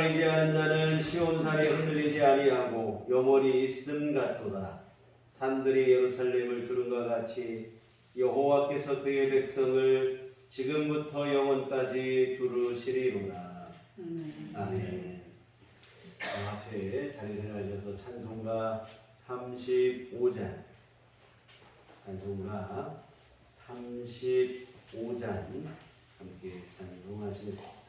의지하는 자는 시온산이 흔들리지 아니하고 영원히 있음 같도다. 산들이 예루살렘을 두른과 같이 여호와께서 그의 백성을 지금부터 영원까지 두르시리로다. 아멘. 같이 자리를 하셔서 찬송가 35장 찬송가 35장 함께 찬송하시겠습니다.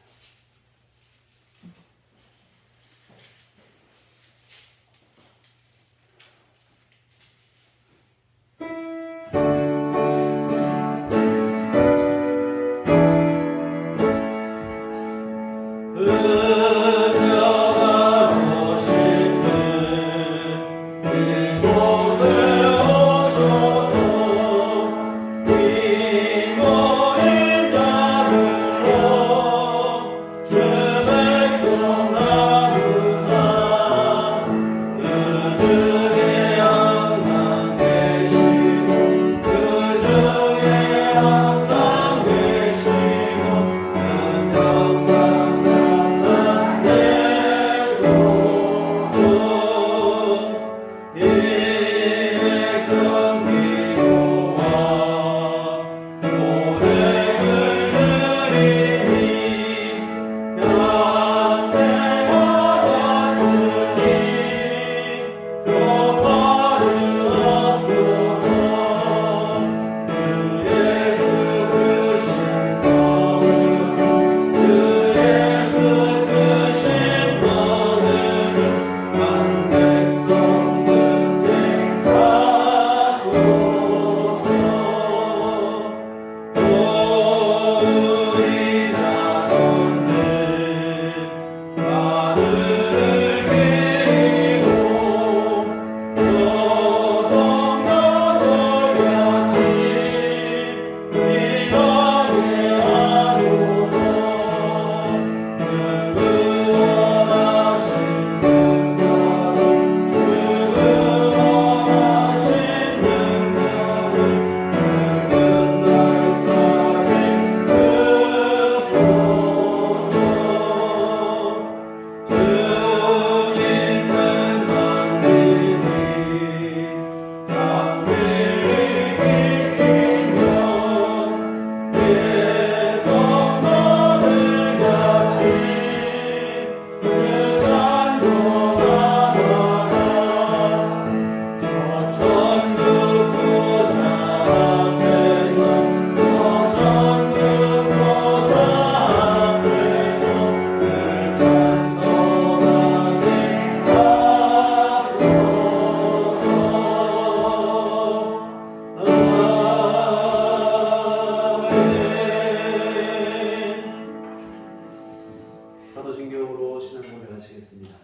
사도신경으로 신앙 고백하시겠습니다.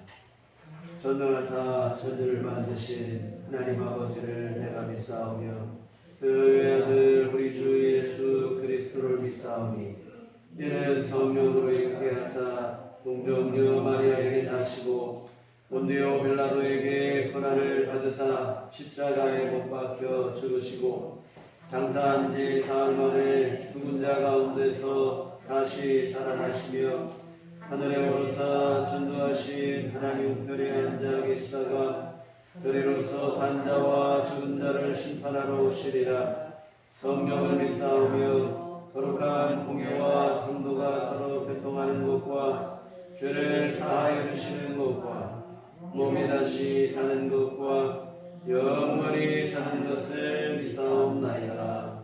전능하사 천지를 만드신 하나님 아버지를 내가 믿사오며 그 외아들 우리 주 예수 그리스도를 믿사오니 이는 성령으로 잉태하사 동정녀 마리아에게 나시고 본디오 빌라도에게 고난을 받으사 십자가에 못 박혀 죽으시고 장사한 지 사흘 만에 죽은 자 가운데서 다시 살아나시며 하늘에 오르사 전두하신 하나님 우편에 앉아 계시다가 그리로서 산자와 죽은 자를 심판하러 오시리라. 성령을 믿사오며 거룩한 공회와 성도가 서로 교통하는 것과 죄를 사하여 주시는 것과 몸이 다시 사는 것과 영원히 사는 것을 믿사옵나이다.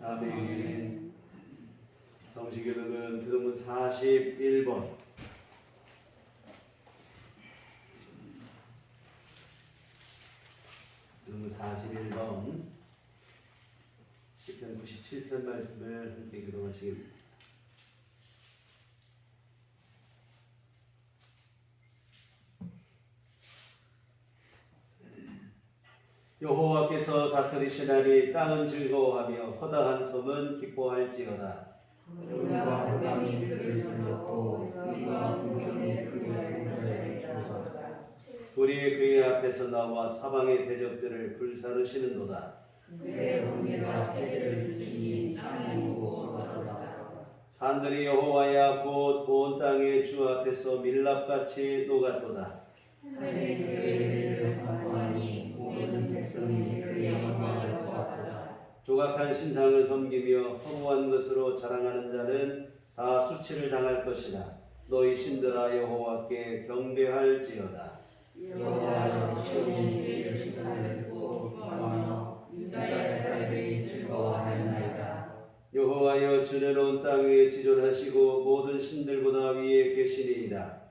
아멘. 성시교독은 교독문 41번 교독문 41번 시편 97편 말씀을 함께 교독하시겠습니다. 여호와께서 다스리시나니 땅은 즐거워하며 허다한 섬은 기뻐할지어다. 우리가 흑암이 그를 둘렀고 의와 공평이 그를 무자에 주소서. 불이 그의 앞에서 나와 사방의 대적들을 불사르시는도다. 그의 번개가 세계를 지니 땅이 무거워하도다. 산들이 여호와의 앞곧 온 땅의 주 앞에서 밀랍같이 녹았도다. 하늘의 교회를 선포하니 모든 백성이 그의 영광을 보았도다. 조각한 신상을 섬기며 허무한 것으로 자랑하는 자는 다 수치를 당할 것이다. 너희 신들아 여호와께 경배할지어다. 여호와여 시온의 죄의 시간을 듣고 기뻐하며 유다의 딸들이 즐거워하였나이다. 여호와여 주는 온 땅 위에 지존하시고 모든 신들보다 위에 계시니이다.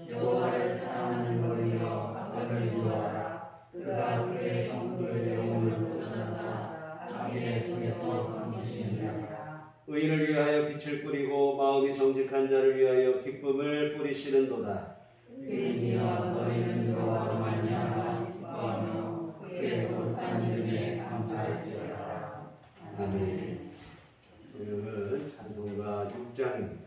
여호와를 사랑하는 너희여 악을 미워하라. 그가 그의 성도의 영혼을 보존하사 악인의 손에서 건지시느니라. 의인을 위하여 빛을 뿌리고 마음이 정직한 자를 위하여 기쁨을 뿌리시는도다. 의인이여 너희는 여호와로 말미암아 기뻐하며 그의 거룩한 이름에 감사할지어다. 아멘. 오늘은 찬송가 6장입니다.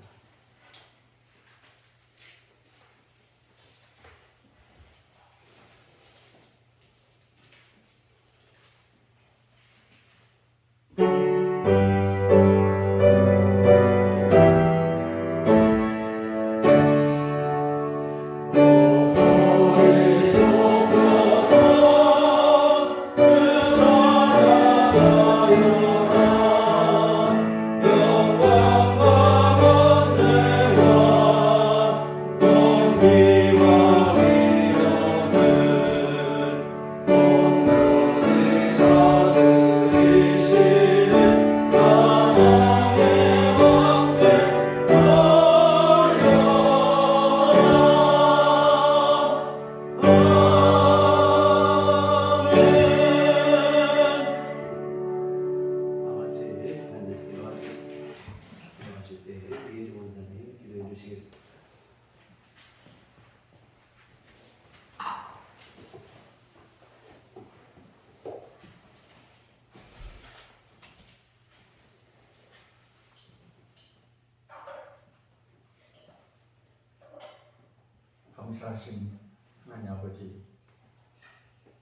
감사하신 하나님 아버지,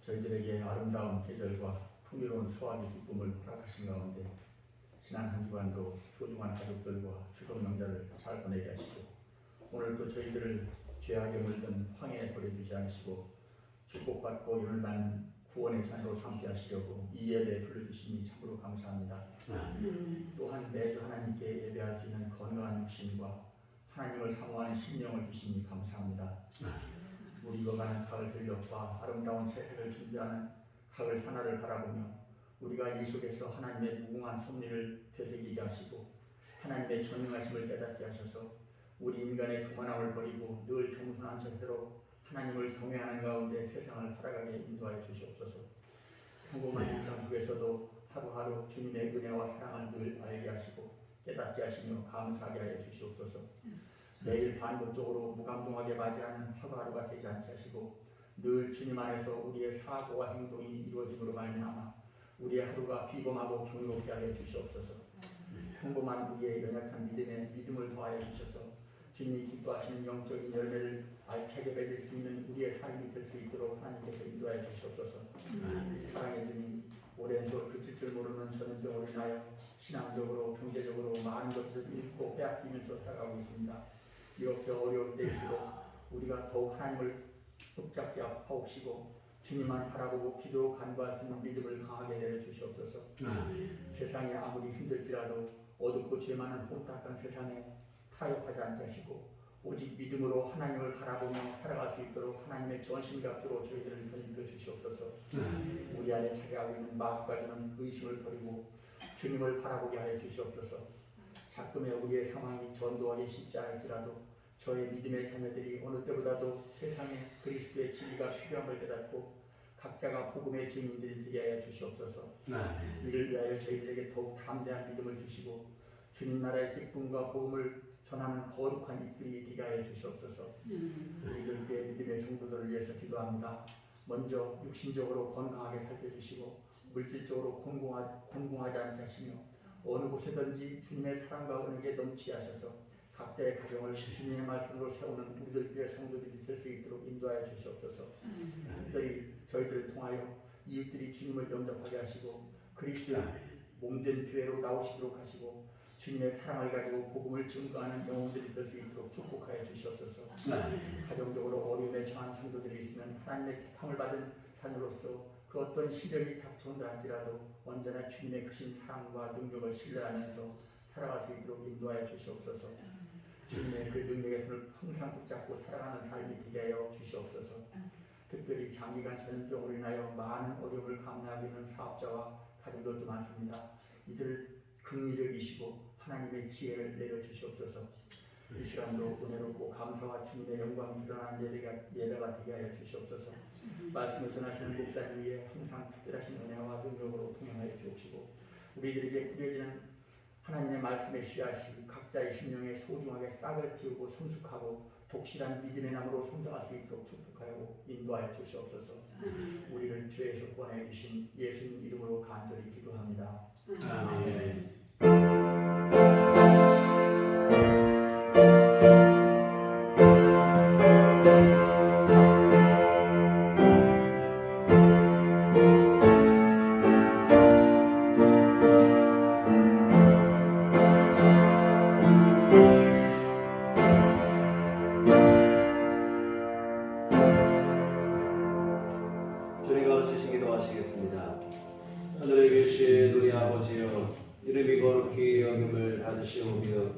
저희들에게 아름다운 계절과 풍요로운 수확의 기쁨을 허락하신 가운데 지난 한 주간도 소중한 가족들과 추석 명절을 잘 보내게 하시고 오늘도 저희들을 죄악에 물든 황해에 버려주지 않으시고 축복받고 영을 받는 구원의 잔으로 삼게 하시려고 이 예배에 불러주시니 참으로 감사합니다. 또한 매주 하나님께 예배할 수 있는 건강한 육신과 하나님을 사모하는 심령을 주시니 감사합니다. 우리 익어가는 가을 들녘과 아름다운 새해를 준비하는 가을 하나를 바라보며 우리가 이 속에서 하나님의 무궁한 섭리를 되새기게 하시고 하나님의 전능하심을 깨닫게 하셔서 우리 인간의 교만함을 버리고 늘 겸손한 자세로 하나님을 경외하는 가운데 세상을 살아가게 인도하여 주시옵소서. 평범한 일상 속에서도 하루하루 주님의 은혜와 사랑을 늘 알게 하시고 깨닫게 하시며 감사하게 하여 주시옵소서. 매일 반복적으로 무감동하게 맞이하는 하루하루가 되지 않게 하시고 늘 주님 안에서 우리의 사고와 행동이 이루어짐으로 말미암아 우리의 하루가 비범하고 경이롭게 하여 주시옵소서. 평범한 우리의 연약한 믿음에 믿음을 더하여 주셔서 주님이 기뻐하시는 영적인 열매를 알차게 맺을 수 있는 우리의 삶이 될 수 있도록 하나님께서 인도하여 주시옵소서. 사랑의 주님, 오랜 세월 그칠 줄 모르는 전염병으로 인하여 신앙적으로 경제적으로 많은 것을 잃고 빼앗기면서 살아가고 있습니다. 이렇게 어려울 때일수록 우리가 더욱 하나님을 붙잡게 하옵시고 주님만 바라보고 기도로 간구할 수 있는 믿음을 강하게 내려 주시옵소서. 세상이 아무리 힘들지라도 어둡고 죄 많은 혼탁한 세상에 타협하지 않게 하시고 오직 믿음으로 하나님을 바라보며 살아갈 수 있도록 하나님의 전신갑주로 저희들을 견인해 주시옵소서. 우리 안에 차지하고 있는 마음과 주는 의심을 버리고 주님을 바라보게 하여 주시옵소서. 가끔의 우리의 상황이 전도하기 쉽지 않을지라도 저의 믿음의 자녀들이 어느 때보다도 세상에 그리스도의 진리가 필요함을 깨닫고 각자가 복음의 증인들이 되게 하여 주시옵소서. 이를 위하여 저희들에게 더욱 담대한 믿음을 주시고 주님 나라의 기쁨과 복음을 전하는 거룩한 이들이 되게 하여 주시옵소서. 우리들 제 믿음의 성도들을 위해서 기도합니다. 먼저 육신적으로 건강하게 살펴주시고 물질적으로 곤궁하지 않게 하시며 어느 곳에든지 주님의 사랑과 은혜에 넘치게 하셔서 각자의 가정을 주님의 말씀으로 세우는 우리들의 성도들이 될 수 있도록 인도하여 주시옵소서. 특별히 저희들을 통하여 이웃들이 주님을 영접하게 하시고 그리스도의 몸된 교회로 나오시도록 하시고 주님의 사랑을 가지고 복음을 증거하는 영혼들이 될 수 있도록 축복하여 주시옵소서. 가정적으로 어려움에 처한 성도들이 있으면 하나님의 택함을 받은 자녀로서 그 어떤 시련이 닥쳐온다 할지라도 언제나 주님의 크신 사랑과 능력을 신뢰하면서 살아갈 수 있도록 인도하여 주시옵소서. 주님의 그 능력의 손을 항상 붙잡고 살아가는 삶이 되게 하여 주시옵소서. 특별히 장기간 전염병으로 인하여 많은 어려움을 감내하고 있는 사업자와 가정들도 많습니다. 이들을 긍휼적이시고 하나님의 지혜를 내려주시옵소서. 이 시간도 은혜롭고 감사와 주님의 영광이 드러나는 예배가 되게 하여 주시옵소서. 말씀을 전하시는 목사님 위에 항상 특별하신 은혜와 능력으로 통행하여 주옵시고 우리들에게 뿌려지는 하나님의 말씀의 씨앗이 각자의 심령에 소중하게 싹을 틔우고 성숙하고 독실한 믿음의 나무로 성장할 수 있도록 축복하여 인도하여 주시옵소서. 우리를 죄에서 구원해 주신 예수님 이름으로 간절히 기도합니다. 아멘. 주님 가르치신 기도하시겠습니다. 하늘에 계신 우리 아버지여, 이름이 거룩히 여김을 받으시오며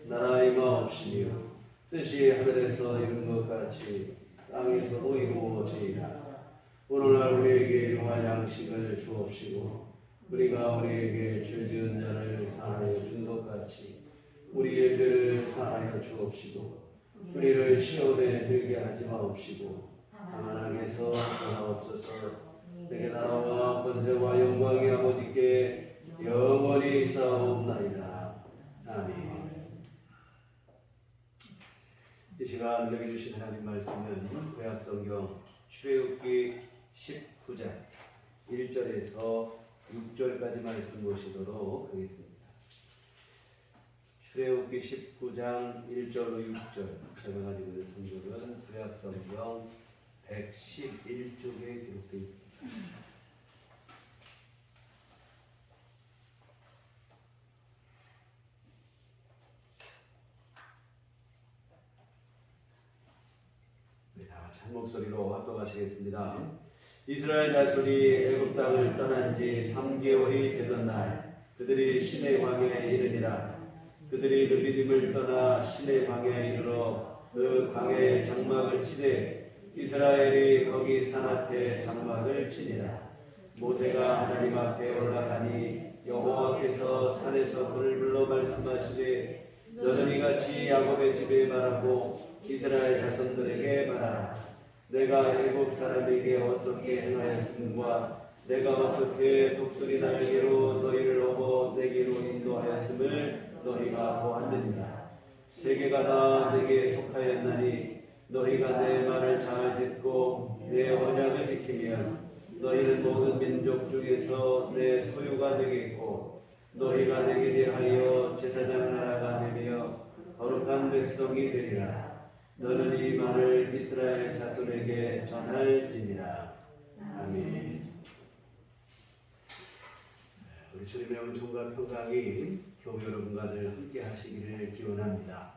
나라 임하옵시며 뜻이 하늘에서 이룬 것 같이 땅에서도 이루어지이다. 오늘날 우리에게 일용할 양식을 주옵시고 우리가 우리에게 죄 지은 자를 사하여 준 것 같이 우리의 죄를 사하여 주옵시고 우리를 시험에 들게 하지 마옵시고 다만 악에서 구하옵소서. 내게 나라와 권세와 영광이 아버지께 영원히 있사옵나이다. 아멘. 이 시간 우리에게 주신 하나님 말씀은 구약성경 출애굽기 19장 1절에서 6절까지 말씀 보시도록 하겠습니다. 출애굽기 19장 1절로 6절, 제가 가지고 있는 성경은 구약성경 111쪽에 기록되어 있습니다. 네, 다 같이 한 목소리로 합독하시겠습니다. 이스라엘 자손이 애굽 땅을 떠난 지 3개월이 되던 날 그들이 시내 광야에 이르니라. 그들이 르비딤을 떠나 시내 광야에 이르러 그 광야에 장막을 치되 이스라엘이 거기 산 앞에 장막을 치니라. 모세가 하나님 앞에 올라가니 여호와께서 산에서 그를 불러 말씀하시되 너는 이같이 야곱의 집에 말하고 이스라엘 자손들에게 말하라. 내가 애굽 사람에게 어떻게 행하였음과 내가 어떻게 독수리 날개로 너희를 업어 내게로 인도하였음을 너희가 보았느니라. 세계가 다 내게 속하였나니 너희가 내 말을 잘 듣고 내 언약을 지키면 너희는 모든 민족 중에서 내 소유가 되겠고 너희가 내게 대하여 제사장 나라가 되며 거룩한 백성이 되리라. 너는 이 말을 이스라엘 자손에게 전할지니라. 아멘. 우리 주님의 은총과 평강이 교회 여러분과들 함께 하시기를 기원합니다.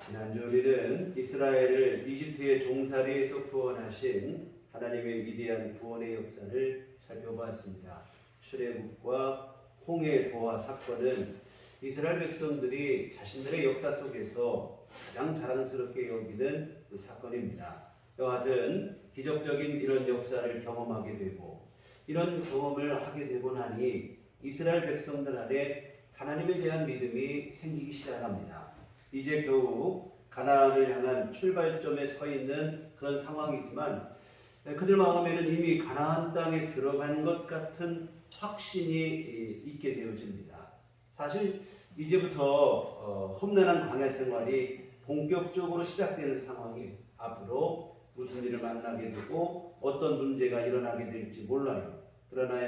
지난주 우리는 이스라엘을 이집트의 종살이에서 구원하신 하나님의 위대한 구원의 역사를 살펴보았습니다. 출애굽과 홍해 보화 사건은 이스라엘 백성들이 자신들의 역사 속에서 가장 자랑스럽게 여기는 그 사건입니다. 여하튼 기적적인 이런 역사를 경험하게 되고 이런 경험을 하게 되고 나니 이스라엘 백성들 안에 하나님에 대한 믿음이 생기기 시작합니다. 이제 겨우 가나안을 향한 출발점에 서 있는 그런 상황이지만 그들 마음에는 이미 가나안 땅에 들어간 것 같은 확신이 있게 되어집니다. 사실 이제부터 험난한 광야 생활이 본격적으로 시작되는 상황이 앞으로 무슨 일을 만나게 되고 어떤 문제가 일어나게 될지 몰라요. 그러나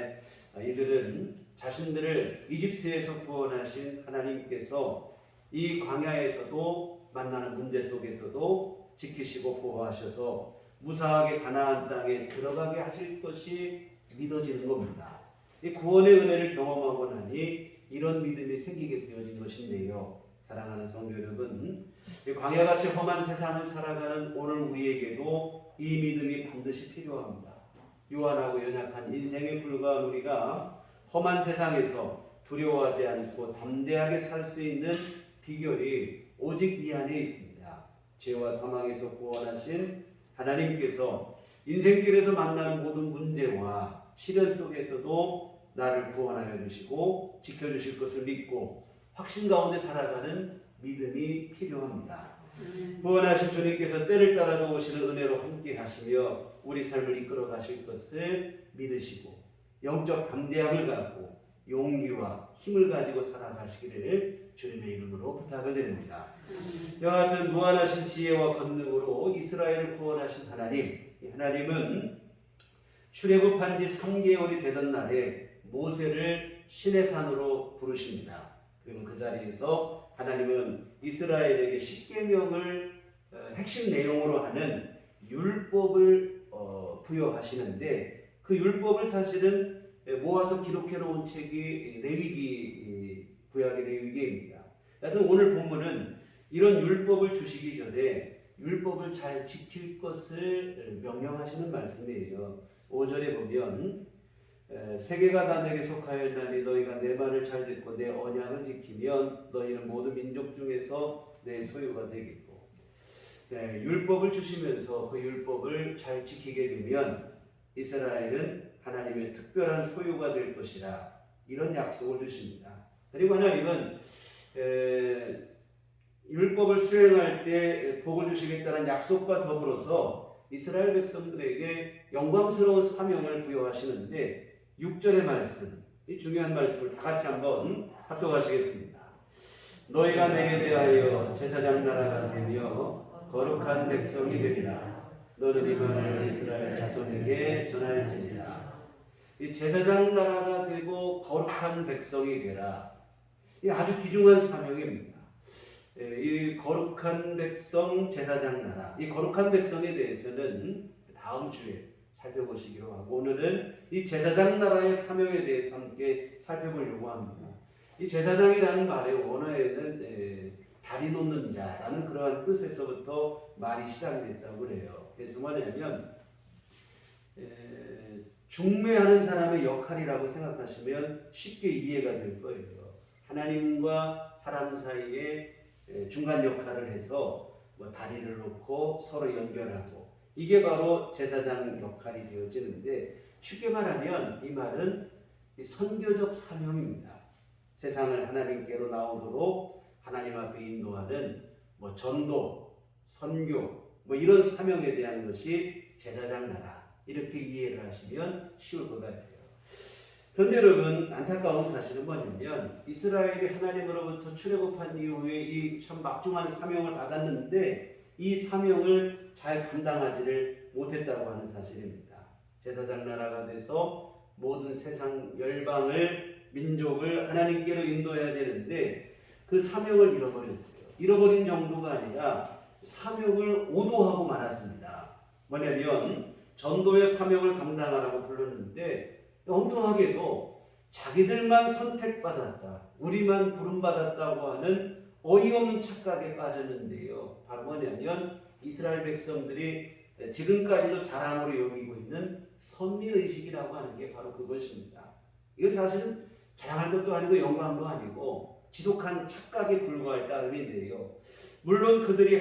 이들은 자신들을 이집트에서 구원하신 하나님께서 이 광야에서도 만나는 문제 속에서도 지키시고 보호하셔서 무사하게 가나안 땅에 들어가게 하실 것이 믿어지는 겁니다. 이 구원의 은혜를 경험하고 나니 이런 믿음이 생기게 되어진 것인데요. 사랑하는 성도 여러분, 이 광야같이 험한 세상을 살아가는 오늘 우리에게도 이 믿음이 반드시 필요합니다. 요한하고 연약한 인생에 불과한 우리가 험한 세상에서 두려워하지 않고 담대하게 살 수 있는 비결이 오직 이 안에 있습니다. 죄와 사망에서 구원하신 하나님께서 인생길에서 만나는 모든 문제와 시련 속에서도 나를 구원하여 주시고 지켜주실 것을 믿고 확신 가운데 살아가는 믿음이 필요합니다. 구원하신 주님께서 때를 따라 오시는 은혜로 함께 하시며 우리 삶을 이끌어 가실 것을 믿으시고 영적 담대함을 갖고 용기와 힘을 가지고 살아가시기를 주님의 이름으로 부탁을 드립니다. 이와 같은 무한하신 지혜와 권능으로 이스라엘을 구원하신 하나님, 이 하나님은 출애굽한 지 3개월이 되던 날에 모세를 시내산으로 부르십니다. 그리고 그 자리에서 하나님은 이스라엘에게 십계명을 핵심 내용으로 하는 율법을 부여하시는데 그 율법을 사실은 모아서 기록해 놓은 책이 레위기, 구약의 레위기입니다. 하여튼 오늘 본문은 이런 율법을 주시기 전에 율법을 잘 지킬 것을 명령하시는 말씀이에요. 5절에 보면 세계가 다 내게 속하였나니 너희가 내 말을 잘 듣고 내 언약을 지키면 너희는 모든 민족 중에서 내 소유가 되겠고, 율법을 주시면서 그 율법을 잘 지키게 되면 이스라엘은 하나님의 특별한 소유가 될 것이라, 이런 약속을 주십니다. 그리고 하나님은 율법을 수행할 때 복을 주시겠다는 약속과 더불어서 이스라엘 백성들에게 영광스러운 사명을 부여하시는데 6절의 말씀, 이 중요한 말씀을 다 같이 한번 합독하시겠습니다. 너희가 내게 대하여 제사장 나라가 되며 거룩한 백성이 되리라. 너는 이 말을 이스라엘 자손에게 전할지니라. 이 제사장 나라가 되고 거룩한 백성이 되라. 이 아주 귀중한 사명입니다. 이 거룩한 백성, 제사장 나라, 이 거룩한 백성에 대해서는 다음 주에 살펴보시기로 하고, 오늘은 이 제사장 나라의 사명에 대해서 함께 살펴보려고 합니다. 이 제사장이라는 말의 원어에는 다리 놓는 자라는 그러한 뜻에서부터 말이 시작됐다고 그래요. 그래서 뭐냐면 중매하는 사람의 역할이라고 생각하시면 쉽게 이해가 될 거예요. 하나님과 사람 사이에 중간 역할을 해서 다리를 놓고 서로 연결하고, 이게 바로 제사장 역할이 되어지는데, 쉽게 말하면 이 말은 선교적 사명입니다. 세상을 하나님께로 나오도록 하나님 앞에 인도하는 전도, 선교 이런 사명에 대한 것이 제사장 나라, 이렇게 이해를 하시면 쉬울 것 같아요. 그런데 여러분, 안타까운 사실은 뭐냐면 이스라엘이 하나님으로부터 출애굽한 이후에 이 참 막중한 사명을 받았는데 이 사명을 잘 감당하지를 못했다고 하는 사실입니다. 제사장 나라가 돼서 모든 세상 열방을, 민족을 하나님께로 인도해야 되는데 그 사명을 잃어버렸어요. 잃어버린 정도가 아니라 사명을 오도하고 말았습니다. 뭐냐면 전도의 사명을 감당하라고 불렀는데 엉뚱하게도 자기들만 선택받았다, 우리만 부름받았다고 하는 어이없는 착각에 빠졌는데요. 바로 뭐냐면 이스라엘 백성들이 지금까지도 자랑으로 여기고 있는 선민의식이라고 하는 게 바로 그것입니다. 이거 사실은 자랑할 것도 아니고 영광도 아니고 지독한 착각에 불과할 따름인데요. 물론 그들이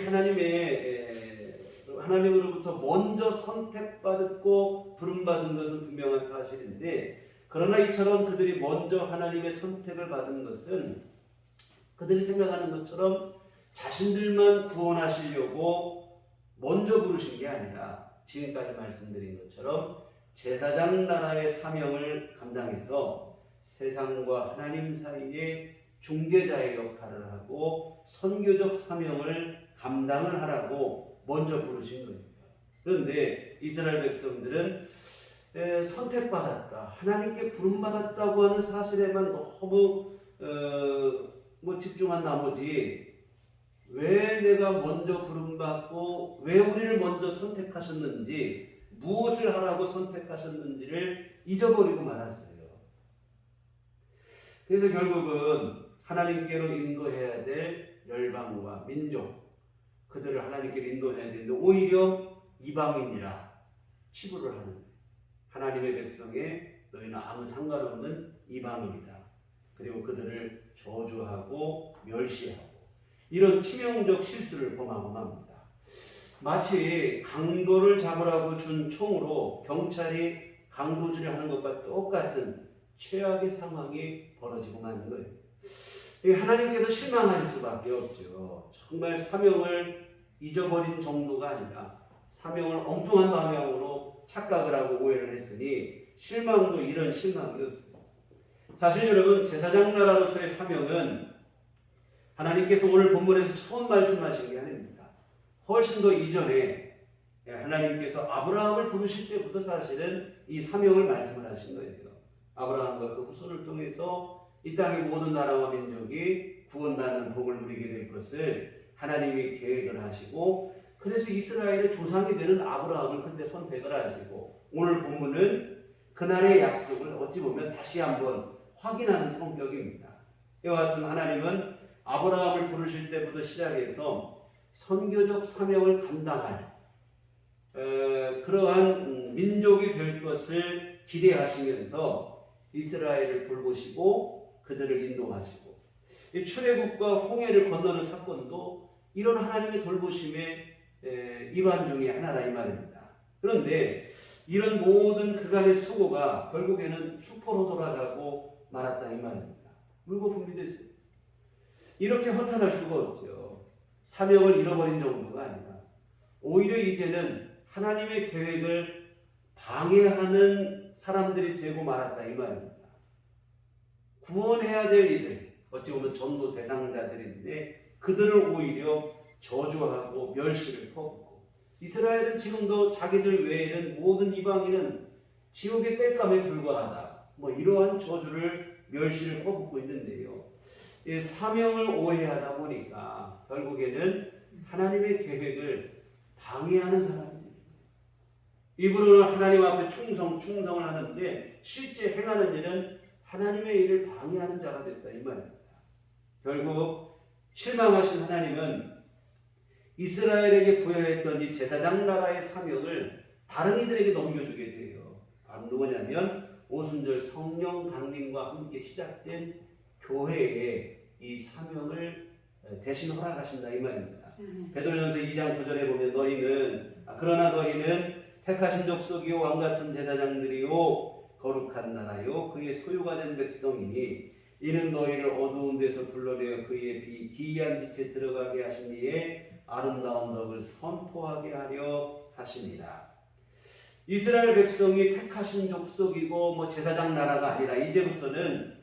하나님으로부터 먼저 선택받았고 부름받은 것은 분명한 사실인데, 그러나 이처럼 그들이 먼저 하나님의 선택을 받은 것은 그들이 생각하는 것처럼 자신들만 구원하시려고 먼저 부르신 게 아니라 지금까지 말씀드린 것처럼 제사장 나라의 사명을 감당해서 세상과 하나님 사이에 중재자의 역할을 하고 선교적 사명을 감당을 하라고 먼저 부르신 겁니다. 그런데 이스라엘 백성들은 선택받았다, 하나님께 부름받았다고 하는 사실에만 너무 집중한 나머지 왜 내가 먼저 부름받고 왜 우리를 먼저 선택하셨는지, 무엇을 하라고 선택하셨는지를 잊어버리고 말았어요. 그래서 결국은 하나님께로 인도해야 될 열방과 민족, 그들을 하나님께로 인도해야 되는데 오히려 이방인이라 치부를 하는 거예요. 하나님의 백성에 너희는 아무 상관없는 이방인이다. 그리고 그들을 저주하고 멸시하고 이런 치명적 실수를 범하고 맙니다. 마치 강도를 잡으라고 준 총으로 경찰이 강도질을 하는 것과 똑같은 최악의 상황이 벌어지고 마는 거예요. 하나님께서 실망할 수밖에 없죠. 정말 사명을 잊어버린 정도가 아니라 사명을 엉뚱한 방향으로 착각을 하고 오해를 했으니 실망도 이런 실망이 없습니다. 사실 여러분, 제사장 나라로서의 사명은 하나님께서 오늘 본문에서 처음 말씀하신 게 아닙니다. 훨씬 더 이전에 하나님께서 아브라함을 부르실 때부터 사실은 이 사명을 말씀을 하신 거예요. 아브라함과 그 후손을 통해서 이 땅의 모든 나라와 민족이 구원받는 복을 누리게 될 것을 하나님이 계획을 하시고, 그래서 이스라엘의 조상이 되는 아브라함을 그때 선택을 하시고, 오늘 본문은 그날의 약속을 어찌 보면 다시 한번 확인하는 성격입니다. 이와 같은 하나님은 아브라함을 부르실 때부터 시작해서 선교적 사명을 감당할 그러한 민족이 될 것을 기대하시면서 이스라엘을 돌보시고 그들을 인도하시고, 이 출애굽과 홍해를 건너는 사건도 이런 하나님의 돌보심의 일환 중에 하나라 이 말입니다. 그런데 이런 모든 그간의 수고가 결국에는 수포로 돌아가고 말았다 이 말입니다. 물고 분비됐어요. 이렇게 허탄할 수가 없죠. 사명을 잃어버린 정도가 아니라 오히려 이제는 하나님의 계획을 방해하는 사람들이 되고 말았다 이 말입니다. 구원해야 될 이들, 어찌 보면 전도 대상자들인데 그들을 오히려 저주하고 멸시를 퍼붓고, 이스라엘은 지금도 자기들 외에는 모든 이방인은 지옥의 땔감에 불과하다, 이러한 저주를 멸시를 퍼붓고 있는데요. 이 사명을 오해하다 보니까 결국에는 하나님의 계획을 방해하는 사람입니다. 입으로는 하나님 앞에 충성을 하는데 실제 행하는 일은 하나님의 일을 방해하는 자가 됐다 이 말입니다. 결국 실망하신 하나님은 이스라엘에게 부여했던 이 제사장 나라의 사명을 다른 이들에게 넘겨주게 돼요. 바로 누구냐면 오순절 성령 강림과 함께 시작된 교회에 이 사명을 대신 허락하신다 이 말입니다. 베드로전서 2장 9절에 보면 그러나 너희는 택하신 족속이요 왕같은 제사장들이요 거룩한 나라요 그의 소유가 된 백성이니 이는 너희를 어두운 데서 불러내어 그의 기이한 빛에 들어가게 하신 이의 아름다운 덕을 선포하게 하려 하시니라. 이스라엘 백성이 택하신 족속이고 제사장 나라가 아니라 이제부터는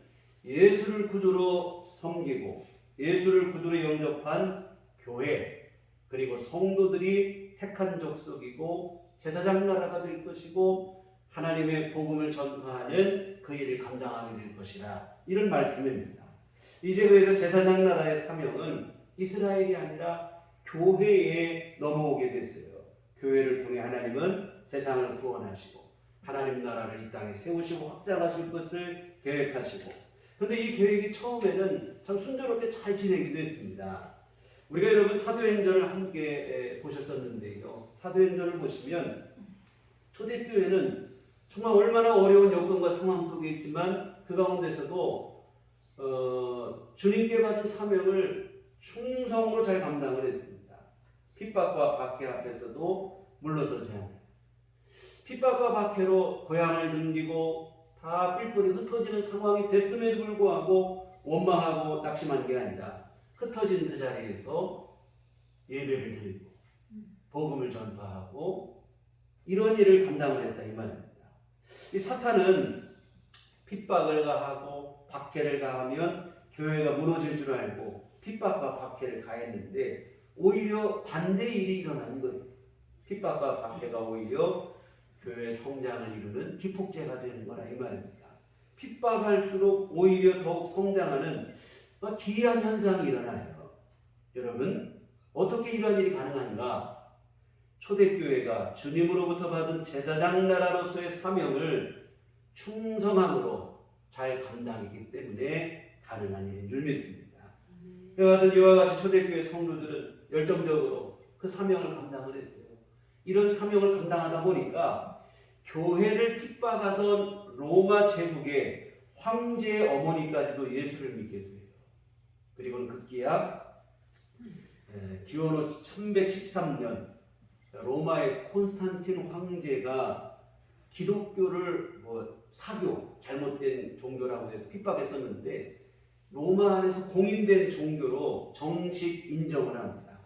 예수를 구주로 섬기고 예수를 구주로 영접한 교회, 그리고 성도들이 택한 족속이고 제사장 나라가 될 것이고 하나님의 복음을 전파하는 그 일을 감당하게 될 것이라, 이런 말씀입니다. 이제 그래서 제사장 나라의 사명은 이스라엘이 아니라 교회에 넘어오게 됐어요. 교회를 통해 하나님은 세상을 구원하시고 하나님 나라를 이 땅에 세우시고 확장하실 것을 계획하시고, 그런데 이 계획이 처음에는 참 순조롭게 잘 진행이 됐습니다. 우리가 여러분 사도행전을 함께 보셨었는데요. 사도행전을 보시면 초대교회는 정말 얼마나 어려운 여건과 상황 속에 있지만 그 가운데서도 주님께 받은 사명을 충성으로 잘 감당을 했습니다. 핍박과 박해 앞에서도 물러서지 않아요. 핍박과 박해로 고향을 넘기고 다 뿔뿔이 흩어지는 상황이 됐음에도 불구하고 원망하고 낙심한 게 아니라 흩어진 그 자리에서 예배를 드리고 복음을 전파하고 이런 일을 감당을 했다 이 말입니다. 이 사탄은 핍박을 가하고 박해를 가하면 교회가 무너질 줄 알고 핍박과 박해를 가했는데 오히려 반대의 일이 일어나는 거예요. 핍박과 박해가 오히려 교회 성장을 이루는 기폭제가 되는 거라 이 말입니다. 핍박할수록 오히려 더욱 성장하는 기이한 현상이 일어나요. 여러분, 어떻게 이런 일이 가능한가? 초대교회가 주님으로부터 받은 제사장 나라로서의 사명을 충성함으로 잘 감당했기 때문에 가능한 일인 줄 믿습니다. 이와 같이 초대교회 성도들은 열정적으로 그 사명을 감당을 했어요. 이런 사명을 감당하다 보니까 교회를 핍박하던 로마 제국의 황제의 어머니까지도 예수를 믿게 돼요. 그리고는 급기야 기원후 1113년 로마의 콘스탄틴 황제가 기독교를 사교, 잘못된 종교라고 해서 핍박했었는데 로마 안에서 공인된 종교로 정식 인정을 합니다.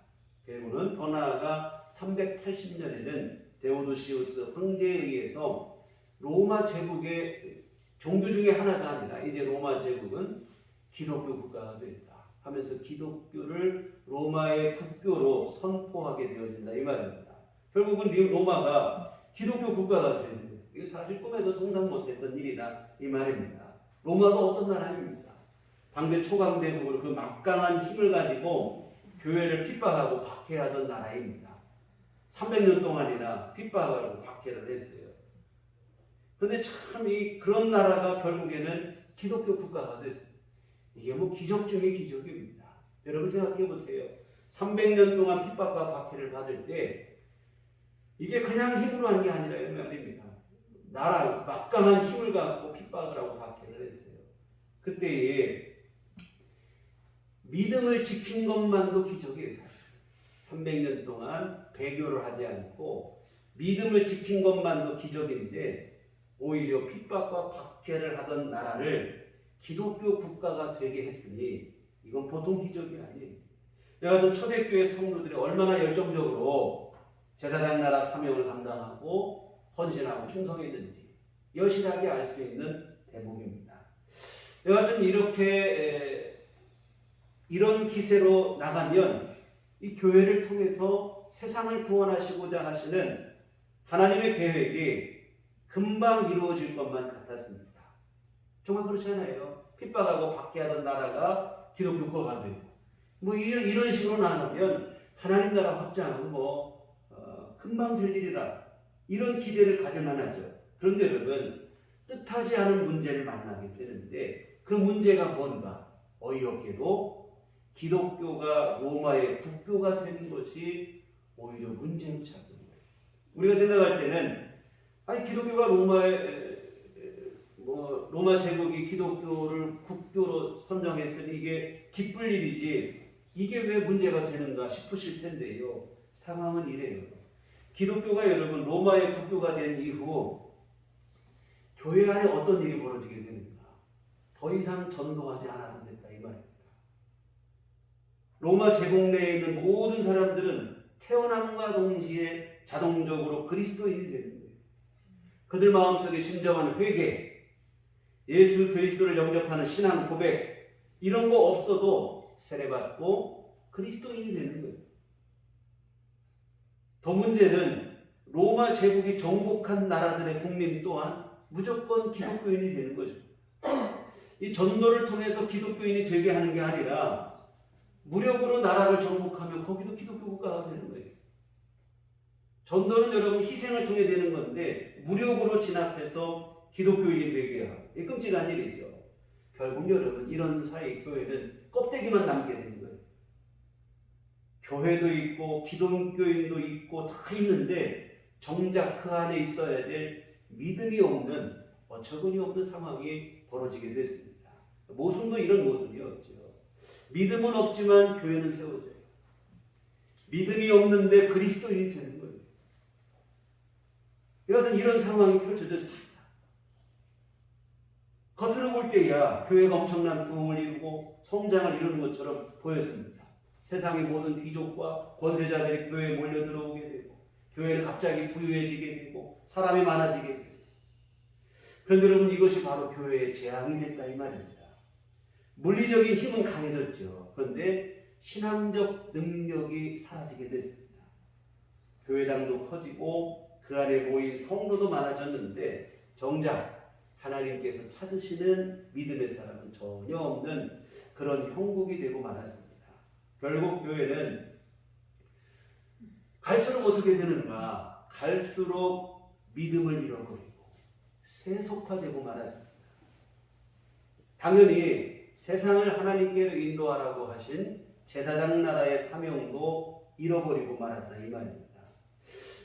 그리고는 더 나아가 380년에는 데오도시우스 황제에 의해서 로마 제국의 종교 중에 하나가 아니라 이제 로마 제국은 기독교 국가가 된다 하면서 기독교를 로마의 국교로 선포하게 되어진다 이 말입니다. 결국은 로마가 기독교 국가가 되는 거예요. 이게 사실 꿈에도 상상 못했던 일이다 이 말입니다. 로마가 어떤 나라입니까? 당대 초강대국으로 그 막강한 힘을 가지고 교회를 핍박하고 박해하던 나라입니다. 300년 동안이나 핍박하고 박해를 했어요. 그런데 참 그런 나라가 결국에는 기독교 국가가 됐어요. 이게 기적 중의 기적입니다. 여러분 생각해 보세요. 300년 동안 핍박과 박해를 받을 때 이게 그냥 힘으로 한 게 아니라 이 말입니다. 나라 막강한 힘을 갖고 핍박을 하고 박해를 했어요. 그때에 믿음을 지킨 것만도 기적이에요. 사실 300년 동안 배교를 하지 않고 믿음을 지킨 것만도 기적인데 오히려 핍박과 박해를 하던 나라를 기독교 국가가 되게 했으니 이건 보통 기적이 아니에요. 여하튼 초대교회 성도들이 얼마나 열정적으로 제사장 나라 사명을 감당하고 헌신하고 충성했는지 여실하게 알 수 있는 대목입니다. 여하튼 이런 기세로 나가면 이 교회를 통해서 세상을 구원하시고자 하시는 하나님의 계획이 금방 이루어질 것만 같았습니다. 정말 그렇지 않아요? 핍박하고 박해하던 나라가 기독교 국가가 되고 이런 식으로 나가면 하나님 나라 확장은 금방 될 일이라 이런 기대를 가질 만하죠. 그런데 여러분 뜻하지 않은 문제를 만나게 되는데 그 문제가 뭔가 어이없게도 기독교가 로마의 국교가 되는 것이 오히려 문제로 작은 거예요. 우리가 생각할 때는 기독교가 로마 제국이 기독교를 국교로 선정했으니 이게 기쁠 일이지 이게 왜 문제가 되는가 싶으실 텐데요. 상황은 이래요. 기독교가 여러분 로마의 국교가 된 이후 교회 안에 어떤 일이 벌어지게 되는가? 더 이상 전도하지 않아도 된다 이 말입니다. 로마 제국 내에 있는 모든 사람들은 태어남과 동시에 자동적으로 그리스도인이 되는 거예요. 그들 마음속에 진정한 회개, 예수 그리스도를 영접하는 신앙 고백 이런 거 없어도 세례받고 그리스도인이 되는 거예요. 더 문제는 로마 제국이 정복한 나라들의 국민 또한 무조건 기독교인이 되는 거죠. 이 전도를 통해서 기독교인이 되게 하는 게 아니라 무력으로 나라를 정복하면 거기도 기독교 국가가 되는 거예요. 전도는 여러분 희생을 통해 되는 건데 무력으로 진압해서 기독교인이 되게 하고 이 끔찍한 일이죠. 결국 여러분 이런 사이 교회는 껍데기만 남게 되는 거예요. 교회도 있고 기독교인도 있고 다 있는데 정작 그 안에 있어야 될 믿음이 없는 어처구니 없는 상황이 벌어지게 됐습니다. 모순도 이런 모순이었죠. 믿음은 없지만 교회는 세워져요. 믿음이 없는데 그리스도인이 되는 거예요. 여하튼 이런 상황이 펼쳐졌습니다. 겉으로 볼 때야 교회가 엄청난 부흥을 이루고 성장을 이루는 것처럼 보였습니다. 세상의 모든 귀족과 권세자들이 교회에 몰려 들어오게 되고 교회는 갑자기 부유해지게 되고 사람이 많아지게 되고 그런데 여러분 이것이 바로 교회의 재앙이 됐다 이 말입니다. 물리적인 힘은 강해졌죠. 그런데 신앙적 능력이 사라지게 됐습니다. 교회당도 커지고 그 안에 모인 성도도 많아졌는데 정작 하나님께서 찾으시는 믿음의 사람은 전혀 없는 그런 형국이 되고 말았습니다. 결국 교회는 갈수록 어떻게 되는가? 갈수록 믿음을 잃어버리고 세속화되고 말았습니다. 당연히 세상을 하나님께로 인도하라고 하신 제사장 나라의 사명도 잃어버리고 말았다 이 말입니다.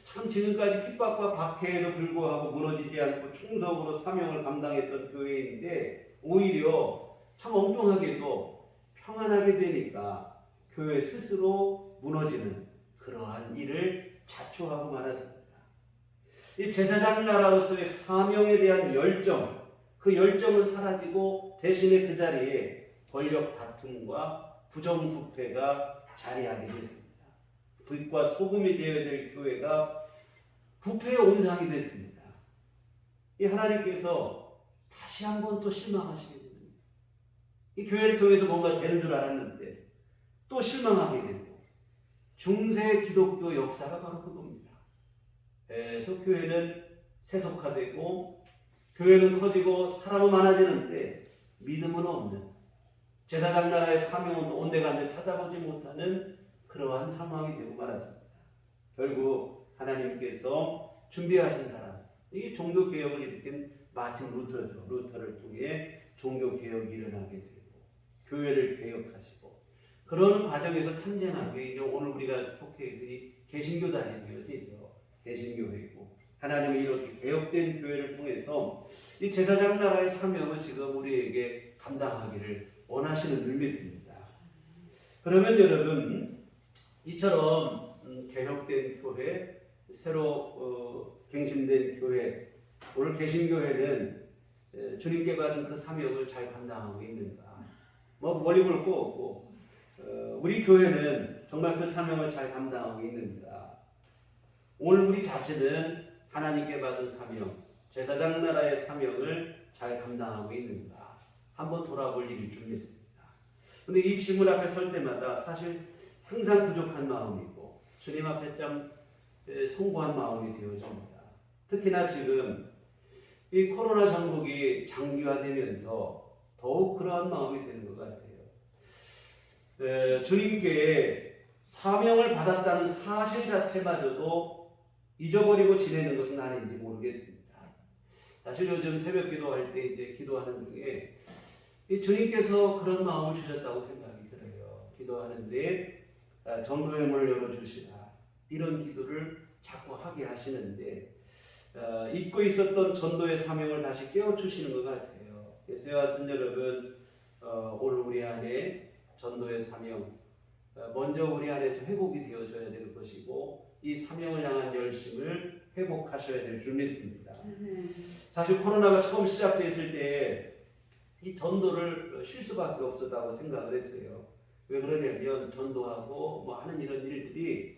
참 지금까지 핍박과 박해에도 불구하고 무너지지 않고 충성으로 사명을 감당했던 교회인데 오히려 참 엉뚱하게도 평안하게 되니까 교회 스스로 무너지는 그러한 일을 자초하고 말았습니다. 이 제사장 나라로서의 사명에 대한 열정, 그 열정은 사라지고 대신에 그 자리에 권력 다툼과 부정부패가 자리하게 됐습니다. 빛과 소금이 되어야 될 교회가 부패의 온상이 됐습니다. 이 하나님께서 다시 한번 또 실망하시게 됩니다. 이 교회를 통해서 뭔가 되는 줄 알았는데 또 실망하게 되고 중세 기독교 역사가 바로 그겁니다. 그래서 교회는 세속화되고 교회는 커지고 사람은 많아지는데 믿음은 없는 제사장 나라의 사명은 온데간데 찾아보지 못하는 그러한 상황이 되고 말았습니다. 결국 하나님께서 준비하신 사람, 이 종교개혁을 일으킨 마틴 루터죠. 루터를 통해 종교개혁이 일어나게 되고 교회를 개혁하시고 그런 과정에서 탄생한 게 이제 오늘 우리가 속해 있는 개신교단이 되어지죠. 개신교회고 하나님이 이렇게 개혁된 교회를 통해서 이 제사장 나라의 사명을 지금 우리에게 감당하기를 원하시는 줄 믿습니다. 그러면 여러분 이처럼 개혁된 교회, 새로 갱신된 교회, 오늘 개신교회는 주님께 받은 그 사명을 잘 감당하고 있는가? 뭐 멀리 볼 거 없고 우리 교회는 정말 그 사명을 잘 감당하고 있는가? 오늘 우리 자신은 하나님께 받은 사명, 제사장 나라의 사명을 잘 감당하고 있는가? 한번 돌아볼 일이 좀 있습니다. 근데 이 질문 앞에 설 때마다 사실 항상 부족한 마음이고 주님 앞에 참 송구한 마음이 되어집니다. 특히나 지금 이 코로나 전국이 장기화되면서 더욱 그러한 마음이 되는 것 같아요. 주님께 사명을 받았다는 사실 자체마저도 잊어버리고 지내는 것은 아닌지 모르겠습니다. 사실 요즘 새벽 기도할 때 이제 기도하는 중에 주님께서 그런 마음을 주셨다고 생각이 들어요. 기도하는데 전도의 문을 열어주시라 이런 기도를 자꾸 하게 하시는데 잊고 있었던 전도의 사명을 다시 깨워주시는 것 같아요. 그래서 여하튼 여러분 오늘 우리 안에 전도의 사명 먼저 우리 안에서 회복이 되어져야 될 것이고 이 사명을 향한 열심을 회복하셔야 될 줄 믿습니다. 사실 코로나가 처음 시작됐을 때 이 전도를 쉴 수밖에 없었다고 생각을 했어요. 왜 그러냐면 전도하고 뭐 하는 이런 일들이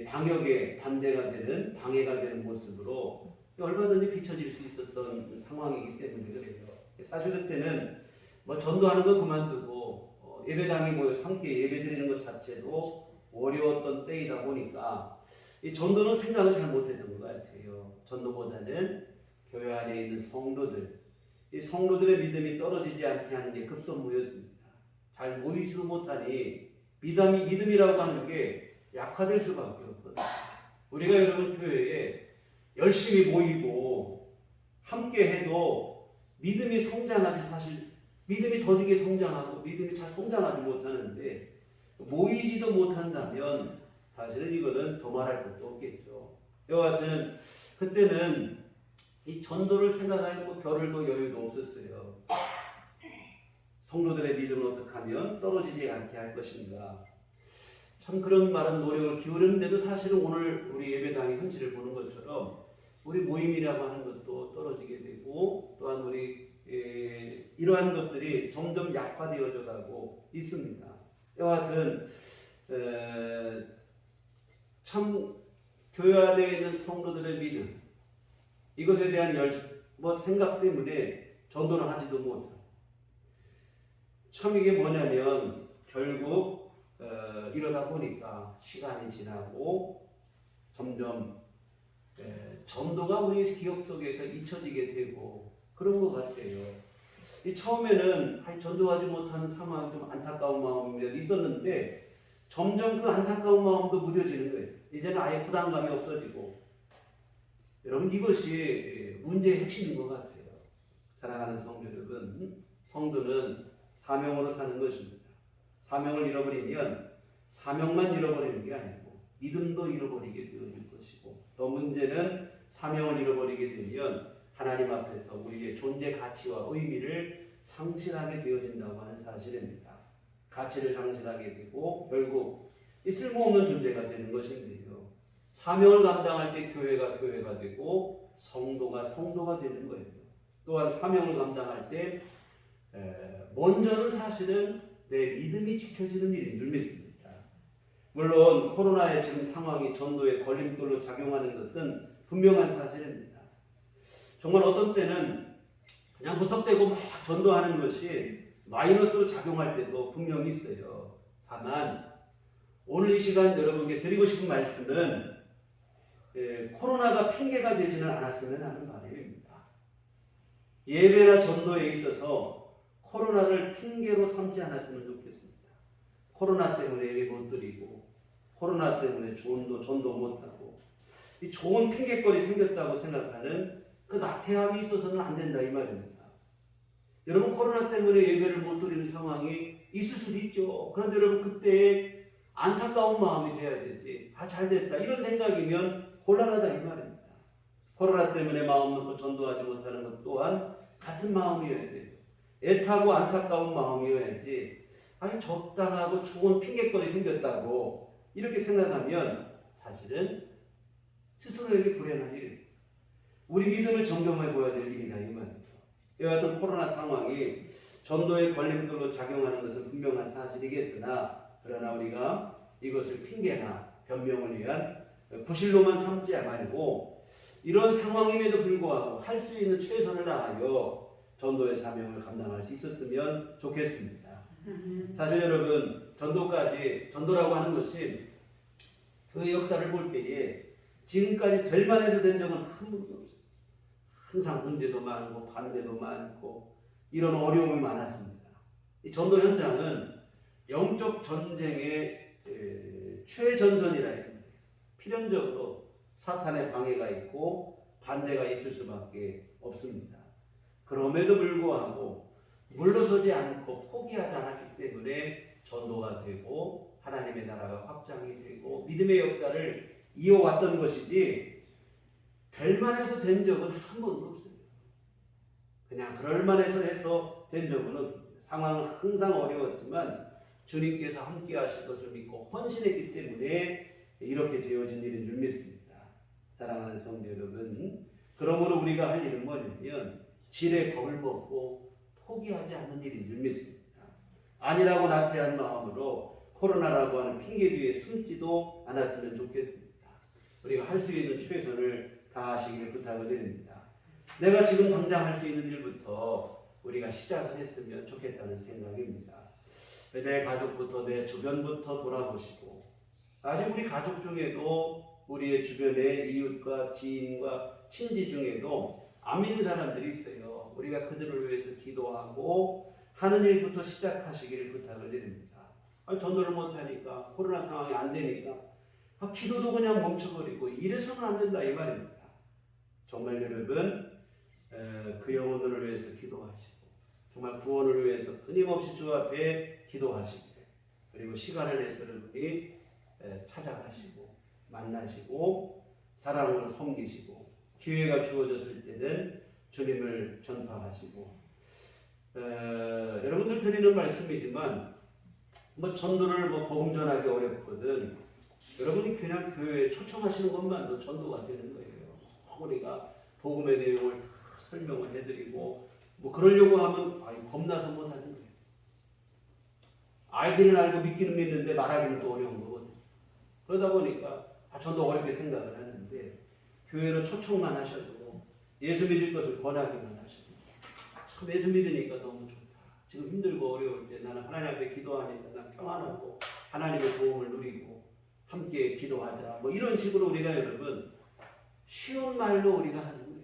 방역에 반대가 되는 방해가 되는 모습으로 얼마든지 비춰질 수 있었던 상황이기 때문에 그래요. 사실 그때는 뭐 전도하는 건 그만두고 예배당에 모여서 함께 예배드리는 것 자체도 어려웠던 때이다 보니까 이 전도는 생각을 잘 못했던 것 같아요. 전도보다는 교회 안에 있는 성도들, 이 성도들의 믿음이 떨어지지 않게 하는 게 급선무였습니다. 잘 모이지도 못하니 믿음이라고 하는 게 약화될 수밖에 없거든요. 우리가 여러분 교회에 열심히 모이고 함께 해도 믿음이 성장하지 사실 믿음이 더디게 성장하고 믿음이 잘 성장하지 못하는데 모이지도 못한다면 사실은 이거는 더 말할 것도 없겠죠. 여하튼 그때는 이 전도를 생각할 뭐 겨를도 여유도 없었어요. 성도들의 믿음을 어떻게 하면 떨어지지 않게 할 것인가. 참 그런 많은 노력을 기울였는데도 사실은 오늘 우리 예배당의 현실을 보는 것처럼 우리 모임이라고 하는 것도 떨어지게 되고 또한 우리 이러한 것들이 점점 약화되어져 가고 있습니다. 여하튼 참 교회 안에 있는 성도들의 믿음 이것에 대한 생각 때문에 전도를 하지도 못하고 참 이게 뭐냐면 결국 이러다 보니까 시간이 지나고 점점 전도가 우리 기억 속에서 잊혀지게 되고 그런 것 같아요. 처음에는 전도하지 못하는 상황이 좀 안타까운 마음이 있었는데 점점 그 안타까운 마음도 무뎌지는 거예요. 이제는 아예 부담감이 없어지고 여러분 이것이 문제의 핵심인 것 같아요. 사랑하는 성도 여러분, 성도는 사명으로 사는 것입니다. 사명을 잃어버리면 사명만 잃어버리는 게 아니고 믿음도 잃어버리게 되어질 것이고, 또 문제는 사명을 잃어버리게 되면 하나님 앞에서 우리의 존재 가치와 의미를 상실하게 되어진다고 하는 사실입니다. 가치를 상실하게 되고 결국 이 쓸모없는 존재가 되는 것인데요. 사명을 감당할 때 교회가 교회가 되고 성도가 성도가 되는 거예요. 또한 사명을 감당할 때 먼저는 사실은 내 믿음이 지켜지는 일인 줄 믿습니다. 물론 코로나의 지금 상황이 전도의 걸림돌로 작용하는 것은 분명한 사실입니다. 정말 어떤 때는 그냥 무턱대고 막 전도하는 것이 마이너스로 작용할 때도 분명히 있어요. 다만 오늘 이 시간 여러분께 드리고 싶은 말씀은 코로나가 핑계가 되지는 않았으면 하는 바람입니다. 예배나 전도에 있어서 코로나를 핑계로 삼지 않았으면 좋겠습니다. 코로나 때문에 예배 못 드리고 코로나 때문에 전도 못하고 이 좋은 핑계거리 생겼다고 생각하는 그 나태함이 있어서는 안 된다 이 말입니다. 여러분 코로나 때문에 예배를 못 드리는 상황이 있을 수도 있죠. 그런데 여러분 그때 안타까운 마음이 돼야 되지. 잘 됐다 이런 생각이면 곤란하다 이 말입니다. 코로나 때문에 마음 놓고 전도하지 못하는 것 또한 같은 마음이어야 돼요. 애타고 안타까운 마음이어야지. 적당하고 좋은 핑계거리 생겼다고 이렇게 생각하면 사실은 스스로에게 불행한 일이에요. 우리 믿음을 점검해 보아야 될 일이다 이 말이죠. 이와 같은 코로나 상황이 전도의 걸림돌로 작용하는 것은 분명한 사실이겠으나 그러나 우리가 이것을 핑계나 변명을 위한 부실로만 삼지 말고 이런 상황임에도 불구하고 할 수 있는 최선을 다하여 전도의 사명을 감당할 수 있었으면 좋겠습니다. 사실 여러분 전도라고 하는 것이 그 역사를 볼 때에 지금까지 될 만해서 된 적은 한 번도 없어요. 항상 문제도 많고 반대도 많고 이런 어려움이 많았습니다. 이 전도 현장은 영적 전쟁의 최전선이라 해요. 필연적으로 사탄의 방해가 있고 반대가 있을 수밖에 없습니다. 그럼에도 불구하고 물러서지 않고 포기하지 않았기 때문에 전도가 되고 하나님의 나라가 확장이 되고 믿음의 역사를 이어왔던 것이지 될 만해서 된 적은 한 번도 없어요. 그냥 그럴 만해서 해서 된 적은 없습니다. 상황은 항상 어려웠지만 주님께서 함께 하실 것을 믿고 헌신했기 때문에 이렇게 되어진 일인 줄 믿습니다. 사랑하는 성도 여러분, 그러므로 우리가 할 일은 뭐냐면 질의 겁을 먹고 포기하지 않는 일인 줄 믿습니다. 아니라고 나태한 마음으로 코로나라고 하는 핑계 뒤에 숨지도 않았으면 좋겠습니다. 우리가 할 수 있는 최선을 다하시기를 부탁을 드립니다. 내가 지금 당장 할 수 있는 일부터 우리가 시작을 했으면 좋겠다는 생각입니다. 내 가족부터 내 주변부터 돌아보시고 아직 우리 가족 중에도 우리의 주변의 이웃과 지인과 친지 중에도 안 믿는 사람들이 있어요. 우리가 그들을 위해서 기도하고 하는 일부터 시작하시기를 부탁을 드립니다. 전도를 못하니까 코로나 상황이 안 되니까 기도도 그냥 멈춰버리고 이래서는 안 된다 이 말입니다. 정말 여러분 그 영혼들을 위해서 기도하시고 정말 구원을 위해서 끊임없이 주 앞에 기도하시고 그리고 시간을 내서 여러분이 찾아가시고 만나시고 사랑으로 섬기시고 기회가 주어졌을 때는 주님을 전파하시고 여러분들 드리는 말씀이지만 전도를 복음 전하기 어렵거든 여러분이 그냥 교회에 초청하시는 것만도 전도가 되는 거예요. 우리가 복음의 내용을 다 설명을 해드리고 그러려고 하면 겁나서 못하는 거예요. 알기는 알고 믿기는 믿는데 말하기는 또 어려운 거거든요. 그러다 보니까 전도 어렵게 생각을 하는데 교회로 초청만 하셔도 예수 믿을 것을 권하기만 하셔도 참 예수 믿으니까 너무 좋다. 지금 힘들고 어려울 때 나는 하나님 앞에 기도하니까 난 평안하고 하나님의 도움을 누리고 함께 기도하자. 이런 식으로 우리가 여러분 쉬운 말로 우리가 하는 거예요.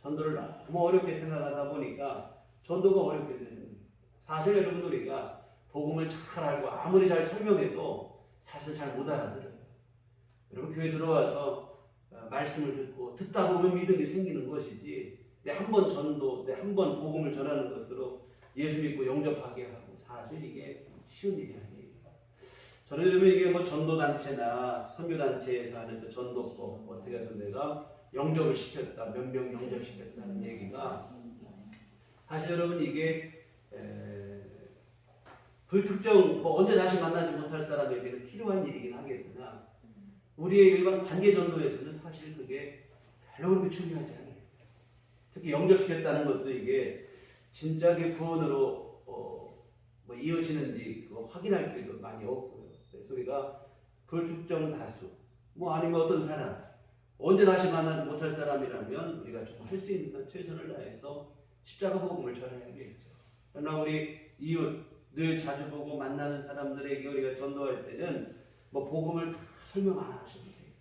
전도를 너무 어렵게 생각하다 보니까 전도가 어렵게 되는 거예요. 사실 여러분 우리가 복음을 잘 알고 아무리 잘 설명해도 사실 잘 못 알아들어요. 여러분 교회 들어와서 말씀을 듣다 보면 믿음이 생기는 것이지 내 한 번 전도, 내 한 번 복음을 전하는 것으로 예수 믿고 영접하게 하고 사실 이게 쉬운 일이 아니에요. 저는 여러분 이게 뭐 전도단체나 선교단체에서 하는 그 전도법 어떻게 해서 내가 영접을 시켰다, 몇 명 영접시켰다는 얘기가 사실 여러분 이게 불특정 뭐 언제 다시 만나지 못할 사람에게는 필요한 일이긴 하겠으나 우리의 일반 관계 전도에서는 사실 그게 별로 그렇게 중요하지 않아요. 특히 영접시켰다는 것도 이게 진짜게 구원으로 뭐 이어지는지 그거 확인할 필요가 많이 없고요. 그래서 우리가 불특정 다수 뭐 아니면 어떤 사람 언제 다시 만나지 못할 사람이라면 우리가 좀 할 수 있는 한 최선을 다해서 십자가 복음을 전해야겠죠. 그러나 우리 이웃 늘 자주 보고 만나는 사람들에게 우리가 전도할 때는 뭐 복음을 다 설명 안 하셔도 돼요.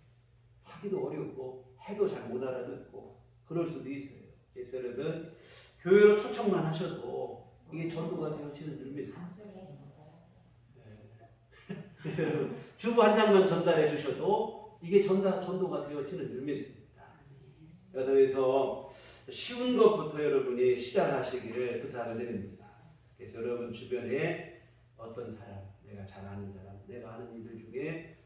하기도 어렵고 해도 잘 못 알아듣고 그럴 수도 있어요. 그래서 여러분 교회로 초청만 하셔도 이게 전도가 되어지는 줄로 믿습니다. 그래서 여러분 주부 한 장만 전달해 주셔도 이게 전도가 되어지는 줄 믿습니다. 그래서 쉬운 것부터 여러분이 시작하시기를 부탁을 드립니다. 그래서 여러분 주변에 어떤 사람, 내가 잘 아는 사람, 내가 아는 이들 중에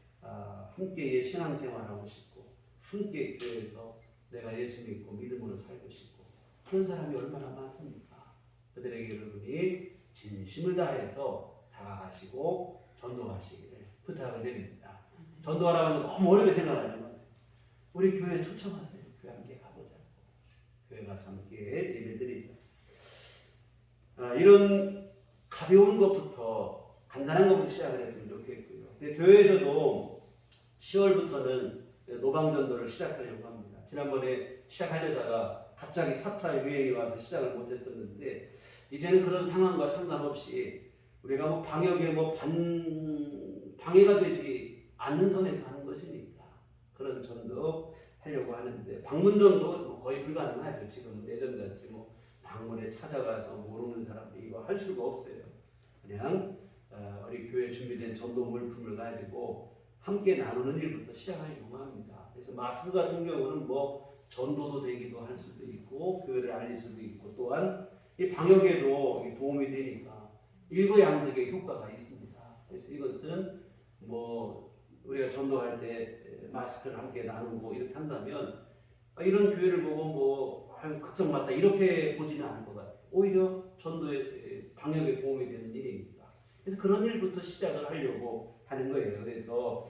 함께 신앙생활하고 싶고 함께 교회에서 내가 예수 믿고 믿음으로 살고 싶고 그런 사람이 얼마나 많습니까? 그들에게 여러분이 진심을 다해서 다가가시고 전도하시기를 부탁을 드립니다. 전도하라고 하면 너무 어렵게 생각하지 마세요. 우리 교회에 초청하세요. 교회 함께 가보자. 교회 가서 함께 예배드리자. 이런 가벼운 것부터 간단한 것부터 시작을 했으면 좋겠고요. 근데 교회에서도 10월부터는 노방전도를 시작하려고 합니다. 지난번에 시작하려다가 갑자기 4차 유행이 와서 시작을 못했었는데 이제는 그런 상황과 상관없이 우리가 뭐 방역에 뭐 방해가 되지 않는 선에서 하는 것이니까 그런 전도 하려고 하는데 방문전도 거의 불가능하죠. 지금 예전같이 뭐 방문에 찾아가서 모르는 사람들이 이거 할 수가 없어요. 그냥 우리 교회 준비된 전도 물품을 가지고 함께 나누는 일부터 시작하려고 합니다. 그래서 마스크 같은 경우는 뭐 전도도 되기도 할 수도 있고 교회를 알릴 수도 있고 또한 이 방역에도 도움이 되니까 일거양득의 효과가 있습니다. 그래서 이것은 뭐 우리가 전도할 때 마스크를 함께 나누고 이렇게 한다면 이런 교회를 보고 뭐 극성 맞다 이렇게 보지는 않을 것 같아요. 오히려 전도에 방역에 도움이 되는 일입니다. 그래서 그런 일부터 시작을 하려고 하는 거예요. 그래서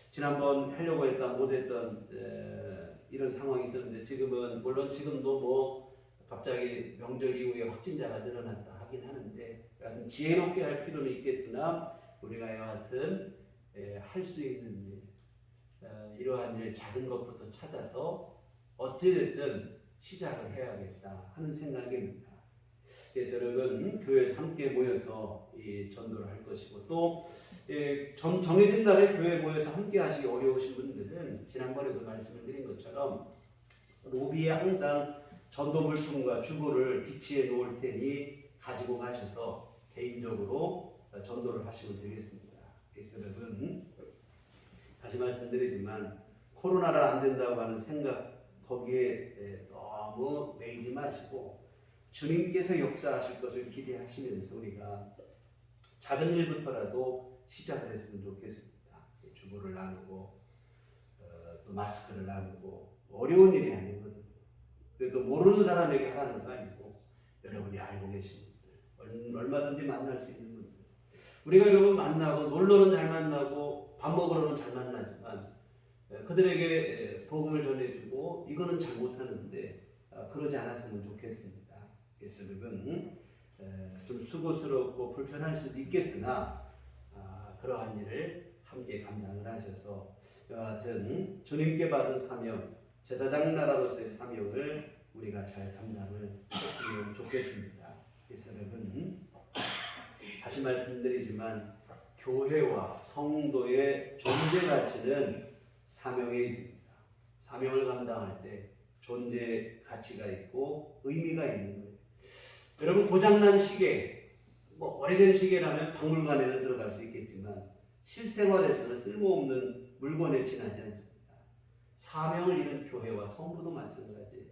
지난번 하려고 했다 못했던 이런 상황이 있었는데 지금은 물론 지금도 뭐 갑자기 명절 이후에 확진자가 늘어났다 하긴 하는데 여하튼 지혜롭게 할 필요는 있겠으나 우리가 여하튼 할 수 있는 일 이러한 일 작은 것부터 찾아서 어찌됐든 시작을 해야겠다 하는 생각입니다. 그래서 여러분 교회에서 함께 모여서 이 전도를 할 것이고 또 정해진 날에 교회에 모여서 함께 하시기 어려우신 분들은 지난번에도 말씀을 드린 것처럼 로비에 항상 전도 물품과 주보를 비치해 놓을 테니 가지고 가셔서 개인적으로 전도를 하시면 되겠습니다. 그래서 여러분 다시 말씀드리지만 코로나를 안 된다고 하는 생각 거기에 너무 매이지 마시고 주님께서 역사하실 것을 기대하시면서 우리가 작은 일부터라도 시작을 했으면 좋겠습니다. 주보를 나누고 또 마스크를 나누고 어려운 일이 아니거든요. 그래도 모르는 사람에게 하라는 거 아니고 여러분이 알고 계신 분들 얼마든지 만날 수 있는 분들 우리가 여러분 만나고 놀러는 잘 만나고 밥 먹으러는 잘 만나지만 그들에게 복음을 전해주고 이거는 잘 못하는데 그러지 않았으면 좋겠습니다. 그래서 여러분 좀 수고스럽고 불편할 수도 있겠으나 그러한 일을 함께 감당을 하셔서 여하튼 주님께 받은 사명 제사장 나라로서의 사명을 우리가 잘 감당을 했으면 좋겠습니다. 그래서 여러분 다시 말씀드리지만 교회와 성도의 존재 가치는 사명에 있습니다. 사명을 감당할 때 존재 가치가 있고 의미가 있는 거예요. 여러분 고장난 시계, 뭐 오래된 시계라면 박물관에는 들어갈 수 있겠지만 실생활에서는 쓸모없는 물건에 지나지 않습니다. 사명을 잃은 교회와 성도도 마찬가지예요.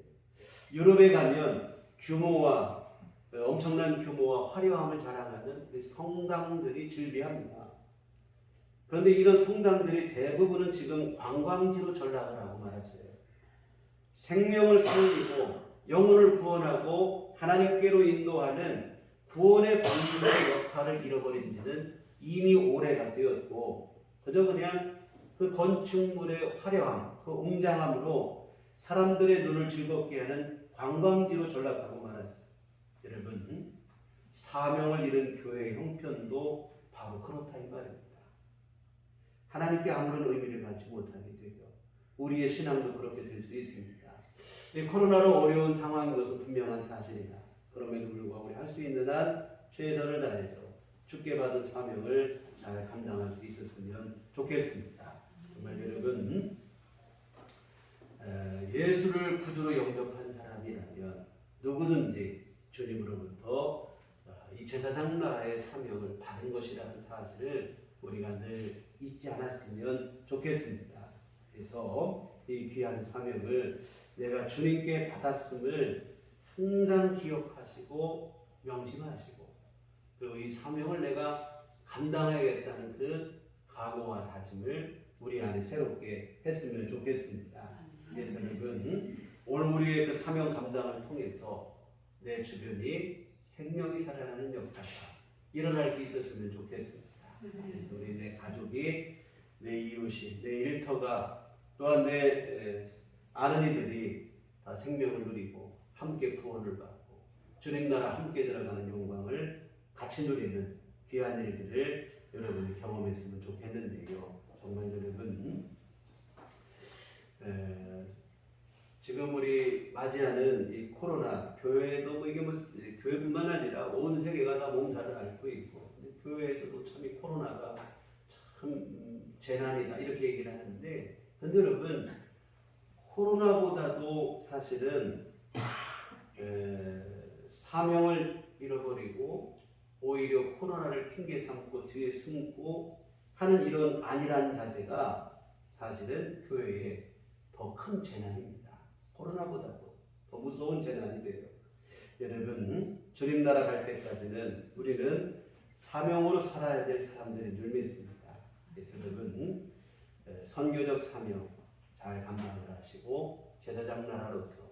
유럽에 가면 규모와 엄청난 규모와 화려함을 자랑하는 성당들이 즐비합니다. 그런데 이런 성당들이 대부분은 지금 관광지로 전락을 하고 말았어요. 생명을 살리고 영혼을 구원하고 하나님께로 인도하는 구원의 방문의 역할을 잃어버린 지는 이미 오래가 되었고, 그저 그냥 그 건축물의 화려함, 그 웅장함으로 사람들의 눈을 즐겁게 하는 관광지로 전락하고 말았어요. 여러분, 사명을 잃은 교회의 형편도 바로 그렇다 이 말입니다. 하나님께 아무런 의미를 갖지 못하게 되고 우리의 신앙도 그렇게 될 수 있습니다. 이 코로나로 어려운 상황인 것은 분명한 사실이다. 그럼에도 불구하고 우리 할 수 있는 한 최선을 다해서 주께 받은 사명을 잘 감당할 수 있었으면 좋겠습니다. 정말 여러분, 예수를 구주로 영접한 사람이라면 누구든지 주님으로부터 이 제사장 나라의 사명을 받은 것이라는 사실을 우리가 늘 잊지 않았으면 좋겠습니다. 그래서 이 귀한 사명을 내가 주님께 받았음을 항상 기억하시고 명심하시고, 그리고 이 사명을 내가 감당하겠다는 그 각오와 다짐을 우리 안에 새롭게 했으면 좋겠습니다. 그래서 여러분, 오늘 우리의 그 사명 감당을 통해서 내 주변이 생명이 살아나는 역사가 일어날 수 있었으면 좋겠습니다. 그래서 우리 내 가족이, 내 이웃이, 내 일터가, 또한 내 아는 이들이 다 생명을 누리고 함께 구원을 받고 주님 나라 함께 들어가는 영광을 같이 누리는 귀한 일들을 여러분이 경험했으면 좋겠는데요. 정말 여러분, 지금 우리 맞이하는 이 코로나, 교회도 뭐 이게 뭐 교회뿐만 아니라 온 세계가 다 몸살을 앓고 있고, 교회에서도 참 이 코로나가 참 재난이다 이렇게 얘기를 하는데, 근데 여러분, 코로나보다도 사실은 사명을 잃어버리고 오히려 코로나를 핑계 삼고 뒤에 숨고 하는 이런 안일한 자세가 사실은 교회에 더 큰 재난입니다. 코로나보다도 더 무서운 재난이 돼요. 여러분, 주님 나라 갈 때까지는 우리는 사명으로 살아야 될 사람들인 줄 믿습니다. 그래서 여러분, 선교적 사명 잘 감당을 하시고 제사장 나라로서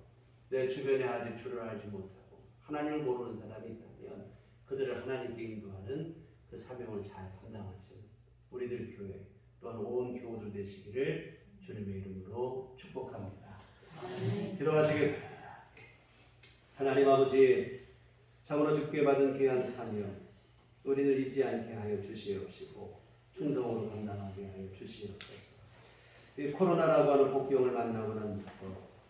내 주변에 아직 주를 알지 못하고 하나님을 모르는 사람이 있다면 그들을 하나님께 인도하는 그 사명을 잘 감당하시는 우리들 교회, 또한 온 교우들 되시기를 주님의 이름으로 축복합니다. 기도하시겠습니다. 하나님 아버지, 참으로 주께 받은 귀한 사명 우리를 잊지 않게 하여 주시옵시고 충성으로 감당하게 하여 주시옵소서. 이 코로나라고 하는 복병을 만나고 나서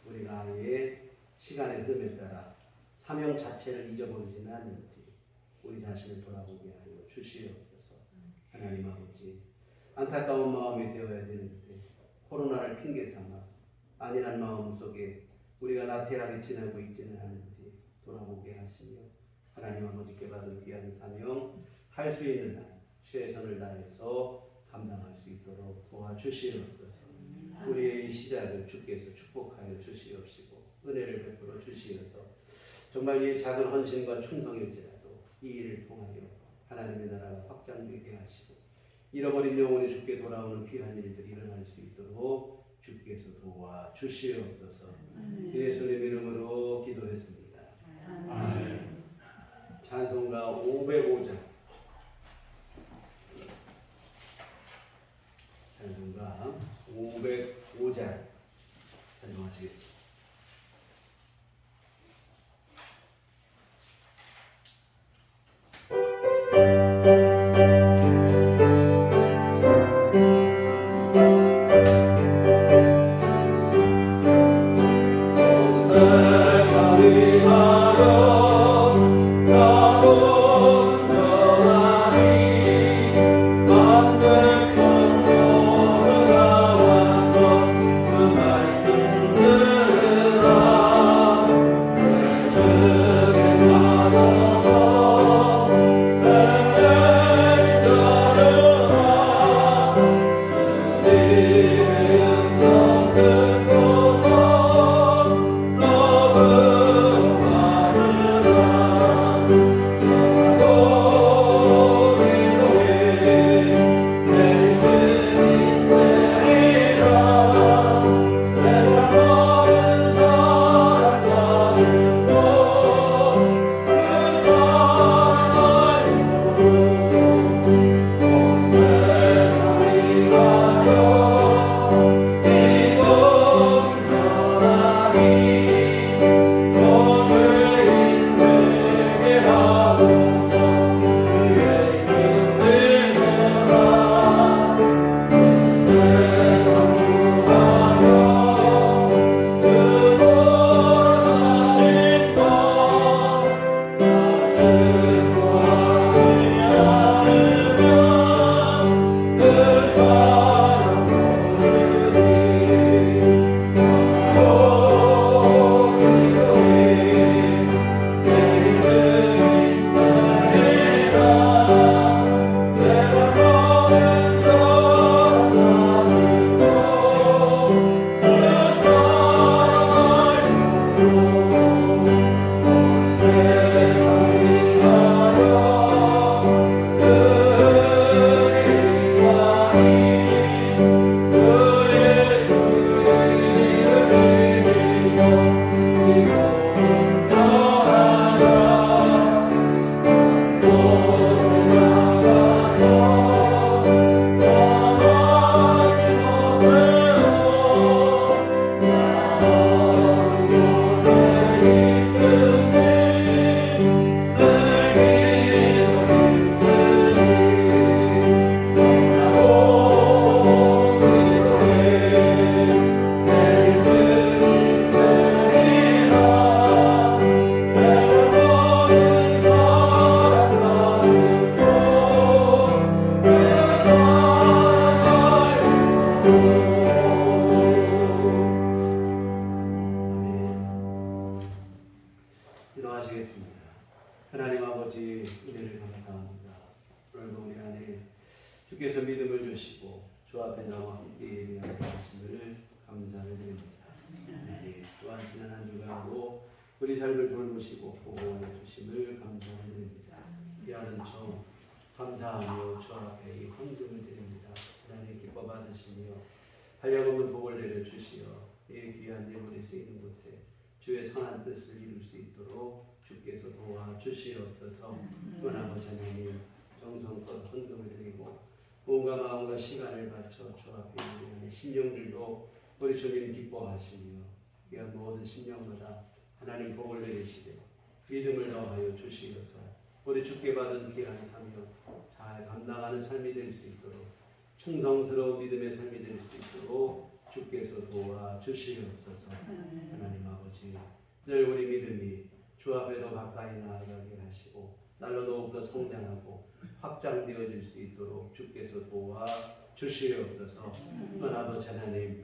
우리가 아예 시간의 흐름에 따라 사명 자체를 잊어버리지는 않는지 우리 자신을 돌아보게 하여 주시옵소서. 하나님 아버지, 안타까운 마음이 되어야 되는데 코로나를 핑계 삼아 안일한 마음 속에 우리가 나태하게 지내고 있지는 않은지 돌아보게 하시며, 하나님 아버지께 받은 귀한 사명 할 수 있는 한 최선을 다해서 감당할 수 있도록 도와주시옵소서. 우리의 이 시작을 주께서 축복하여 주시옵시고 은혜를 베풀어 주시어서 정말 이 작은 헌신과 충성일지라도 이 일을 통하여 하나님의 나라가 확장되게 하시고 잃어버린 영혼이 주께 돌아오는 귀한 일들이 일어날 수 있도록 주께서 도와주시옵소서. 예수님 이름으로 기도했습니다. 아멘. 찬송가 505장, 찬송가 505장 찬송하시겠습니다. 그 말씀들 기도하시겠습니다. 하나님 아버지 은혜를 감사합니다. 오늘도 우리 안에 주께서 믿음을 주시고 주 앞에 나와 함께 예배하게 하심을 감사를 드립니다. 네, 또한 지난 한 주간도 우리 삶을 돌보시고 보호해 주심을 감사를 드립니다. 귀한 청 감사하며 주 앞에 이 헌금을 드립니다. 하나님 기뻐 받으시며 한량없는 복을 내려주시어 이 귀한 예물이 쓰이는 곳에 주의 선한 뜻을 이룰 수 있도록 주께서 도와주시옵소서. 아버지 하나님 정성껏 헌금을 드리고 몸과 마음과 시간을 바쳐 주 앞에 있는 심령들도 우리 주님 기뻐하시며 귀한 모든 심령마다 하나님 복을 내리시되 믿음을 더하여 주시어서 우리 주께 받은 귀한 사명 잘 감당하는 삶이 될 수 있도록 충성스러운 믿음의 삶이 될 수 있도록 주께서 도와주시옵소서. 하나님 아버지 늘 우리 믿음이 주 앞에 더 가까이 나아가게 하시고 날로 더욱더 성장하고 확장되어질 수 있도록 주께서 도와주시옵소서. 아버지 하나님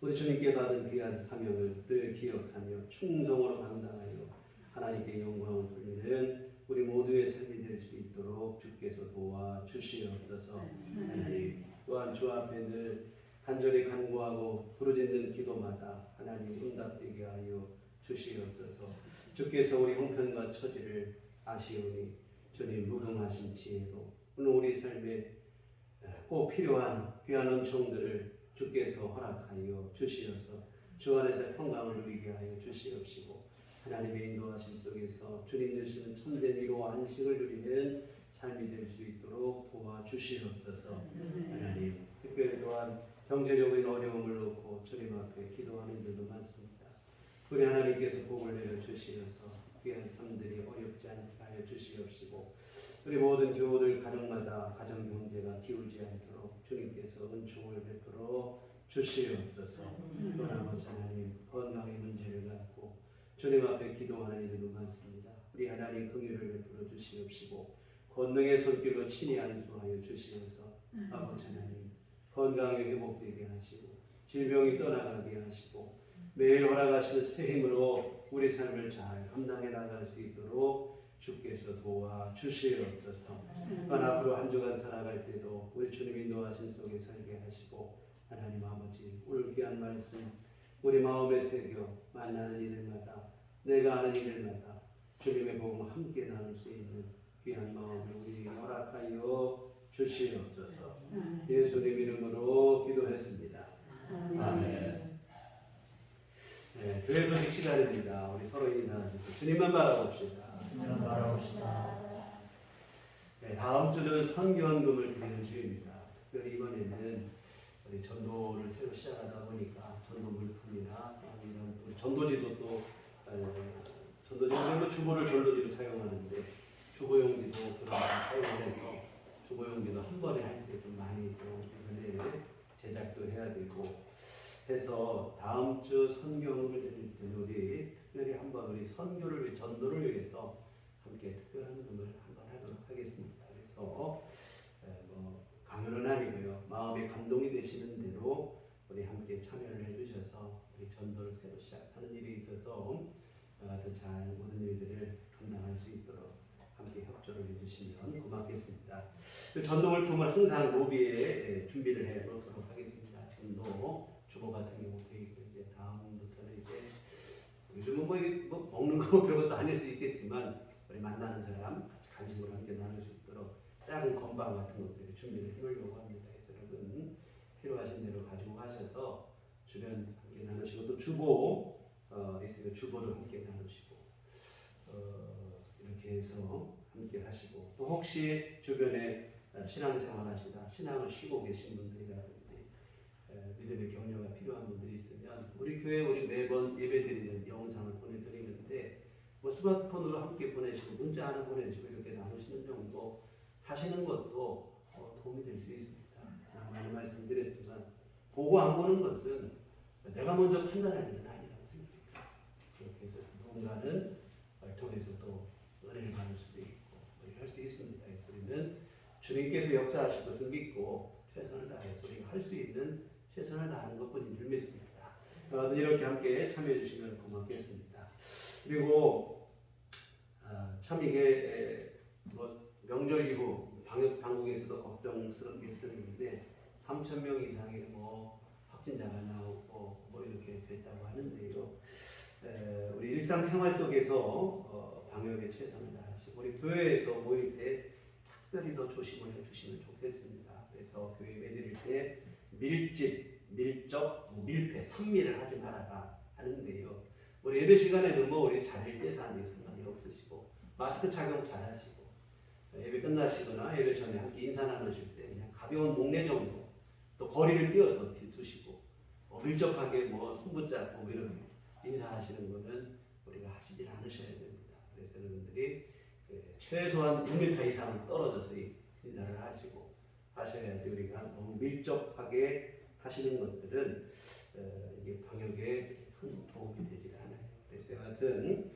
우리 주님께 받은 귀한 사명을 늘 기억하며 충성으로 감당하여 하나님께 영광을 돌리는 우리 모두의 삶이 될 수 있도록 주께서 도와주시옵소서. 하나님 또한 주 앞에 늘 간절히 간구하고 부르짖는 기도마다 하나님 응답되게 하여 주시옵소서. 주께서 우리 형편과 처지를 아시오니 주님 무궁하신 지혜로 오늘 우리 삶에 꼭 필요한 귀한 은총들을 주께서 허락하여 주시어서 주 안에서 평강을 누리게 하여 주시옵시고 하나님의 인도하심 속에서 주님 주시는 참된 위로와 안식을 누리는 삶이 될 수 있도록 도와주시옵소서. 하나님 특별히 또한 경제적인 어려움을 놓고 주님 앞에 기도하는 일도 많습니다. 우리 하나님께서 복을 내려 주시어서 귀한 삶들이 어렵지 않게 하여 주시옵시고 우리 모든 교우들 가정마다 가정 경제가 기울지 않도록 주님께서 은총을 베풀어 주시옵소서. 또한 아버지 하나님 건강의 문제를 갖고 주님 앞에 기도하는 일도 많습니다. 우리 하나님 긍휼을 베풀어 주시옵시고 권능의 손길로 친히 안수하여 주시어서 아버지 하나님 건강이 회복되게 하시고 질병이 떠나가게 하시고 매일 허락하시는 새 힘으로 우리 삶을 잘 감당해 나갈 수 있도록 주께서 도와주시옵소서. 또한 앞으로 한 주간 살아갈 때도 우리 주님 인도하신 속에 살게 하시고 하나님 아버지 오늘 귀한 말씀 우리 마음에 새겨 만나는 이들마다 내가 하는 이들마다 주님의 복음 함께 나눌 수 있는 귀한 마음을 우리 허락하여 주시옵소서. 예수님 이름으로 기도했습니다. 아멘. 네, 교회 소식 시간입니다. 우리 서로 인사하시고 주님만 바라봅시다. 주님만 바라봅시다. 네, 다음 주는 선교헌금을 드리는 주입니다. 특별히 이번에는 우리 전도를 새로 시작하다 보니까 전도 물품이나 이런 우리 전도지도 또 전도지는 주보를 전도지로 사용하는데 주보용지도 그런 사용해서 주보용지도 한 번에 할 때 좀 많이 또 이번에 제작도 해야 되고 해서 다음 주 선교헌금을 드릴 때는 우리 특별히 한번 우리 선교를 위해 전도를 위해서 함께 특별한 헌금을 한번 하도록 하겠습니다. 그래서 뭐 강요는 아니고요. 마음에 감동이 되시는 대로 우리 함께 참여를 해주셔서 우리 전도를 새로 시작하는 일에 있어서 더 잘 모든 일들을 감당할 수 있도록 함께 협조를 해주시면 고맙겠습니다. 그 전도 물품을 항상 로비에 준비를 해 놓도록 하겠습니다. 지금도 주보 같은 경우 되어 있고 이제 다음부터는 이제 요즘은 뭐 먹는 거 별것도 아닐 수 있겠지만 우리 만나는 사람 같이 간식으로 함께 나눌 수 있도록 작은 건방 같은 것들을 준비를 해놓으려고 합니다. 그래서 여러분 필요하신 대로 가지고 가셔서 주변 함께 나누시고 또 주보 있으면 주보를 함께 나누시고 이렇게 해서 함께 하시고 또 혹시 주변에 신앙생활 하시다 신앙을 쉬고 계신 분들이라든지 믿음의 격려가 필요한 분들이 있으면 우리 교회 우리 매번 예배드리는 영상을 보내드리는데 뭐 스마트폰으로 함께 보내시고 문자 하나 보내주시고 이렇게 나누시는 정도 하시는 것도 도움이 될 수 있습니다. 많이 말씀드렸지만 보고 안 보는 것은 내가 먼저 판단할 일은 아니라고 생각합니다. 그렇게 해서 누군가는 통해서 또 은혜를 받을 수도 있고 할 수 있습니다. 그래서 우리는 주님께서 역사하실 것을 믿고 최선을 다해서 우리가 할 수 있는 최선을 다하는 것뿐인 줄 믿습니다. 이렇게 함께 참여해 주시면 고맙겠습니다. 그리고 참 이게 뭐 명절 이후 방역 당국에서도 걱정스럽게 쓰는데 3,000명 이상의 뭐 확진자가 나오고 뭐 이렇게 됐다고 하는데요. 우리 일상생활 속에서 방역에 최선을 다하시고 우리 교회에서 모일 때 특별히 더 조심을 해주시면 좋겠습니다. 그래서 교회 예배드릴 때 밀집, 밀접, 밀폐, 산미를 하지 말아라 하는데요. 우리 예배 시간에도 뭐 우리 자리를 떼서 앉는 상관이 없으시고 마스크 착용 잘 하시고 예배 끝나시거나 예배 전에 함께 인사 나누실 때 그냥 가벼운 목례 정도 또 거리를 띄어서 두시고 밀접하게 뭐 손붙잡고 뭐 이렇게 인사하시는 거는 우리가 하시질 않으셔야 됩니다. 그래서 여러분들이 최소한 6m 이상 떨어져서 인사를 하시고 하셔야지 우리가 너무 밀접하게 하시는 것들은 이게 방역에 큰 도움이 되질 않아요. 그래서 여하튼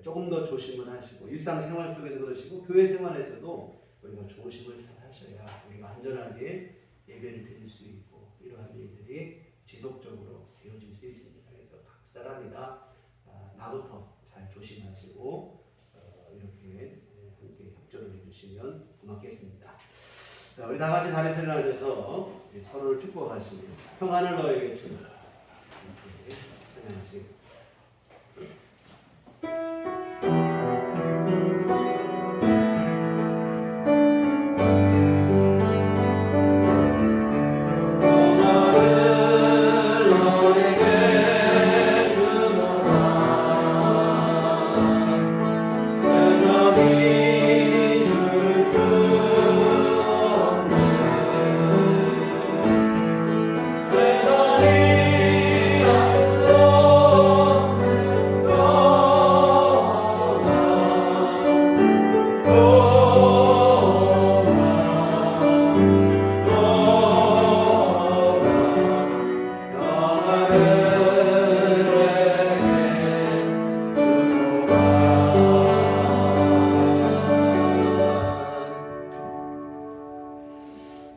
조금 더 조심을 하시고 일상생활 속에서 그러시고 교회 생활에서도 우리가 조심을 잘 하셔야 우리가 안전하게 예배를 드릴 수 있고 이러한 일들이 지속적으로 되어질 수 있습니다. 그래서 각 사람이 다 나부터 잘 조심하시고 이렇게 함께 협조를 해주시면 고맙겠습니다. 자, 우리 다 같이 자리에 일어나셔서 서로를 축복하시고 평안을 너에게 주라 이렇게 찬양하시겠습니다.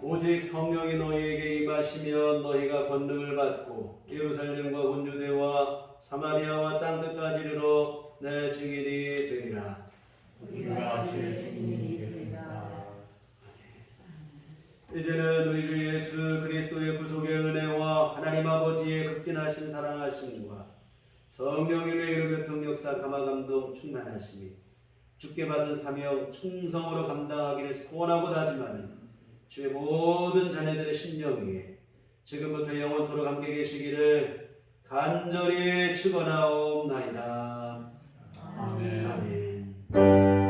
오직 성령이 너희에게 임하시면 너희가 권능을 받고 예루살렘과 온 유대와 사마리아와 땅끝까지 이르러 내 증인이 되리라. 우리가 주의 증인이 되리라. 이제는 우리 주 예수 그리스도의 구속의 은혜와 하나님 아버지의 극진하신 사랑하심과 성령님의 이루교통 역사 감화감동 충만하심이 주께 받은 사명 충성으로 감당하기를 소원하고 다짐하는 주의 모든 자녀들의 심령 위에 지금부터 영원토록 함께 계시기를 간절히 축원하옵나이다. 아멘. 아멘.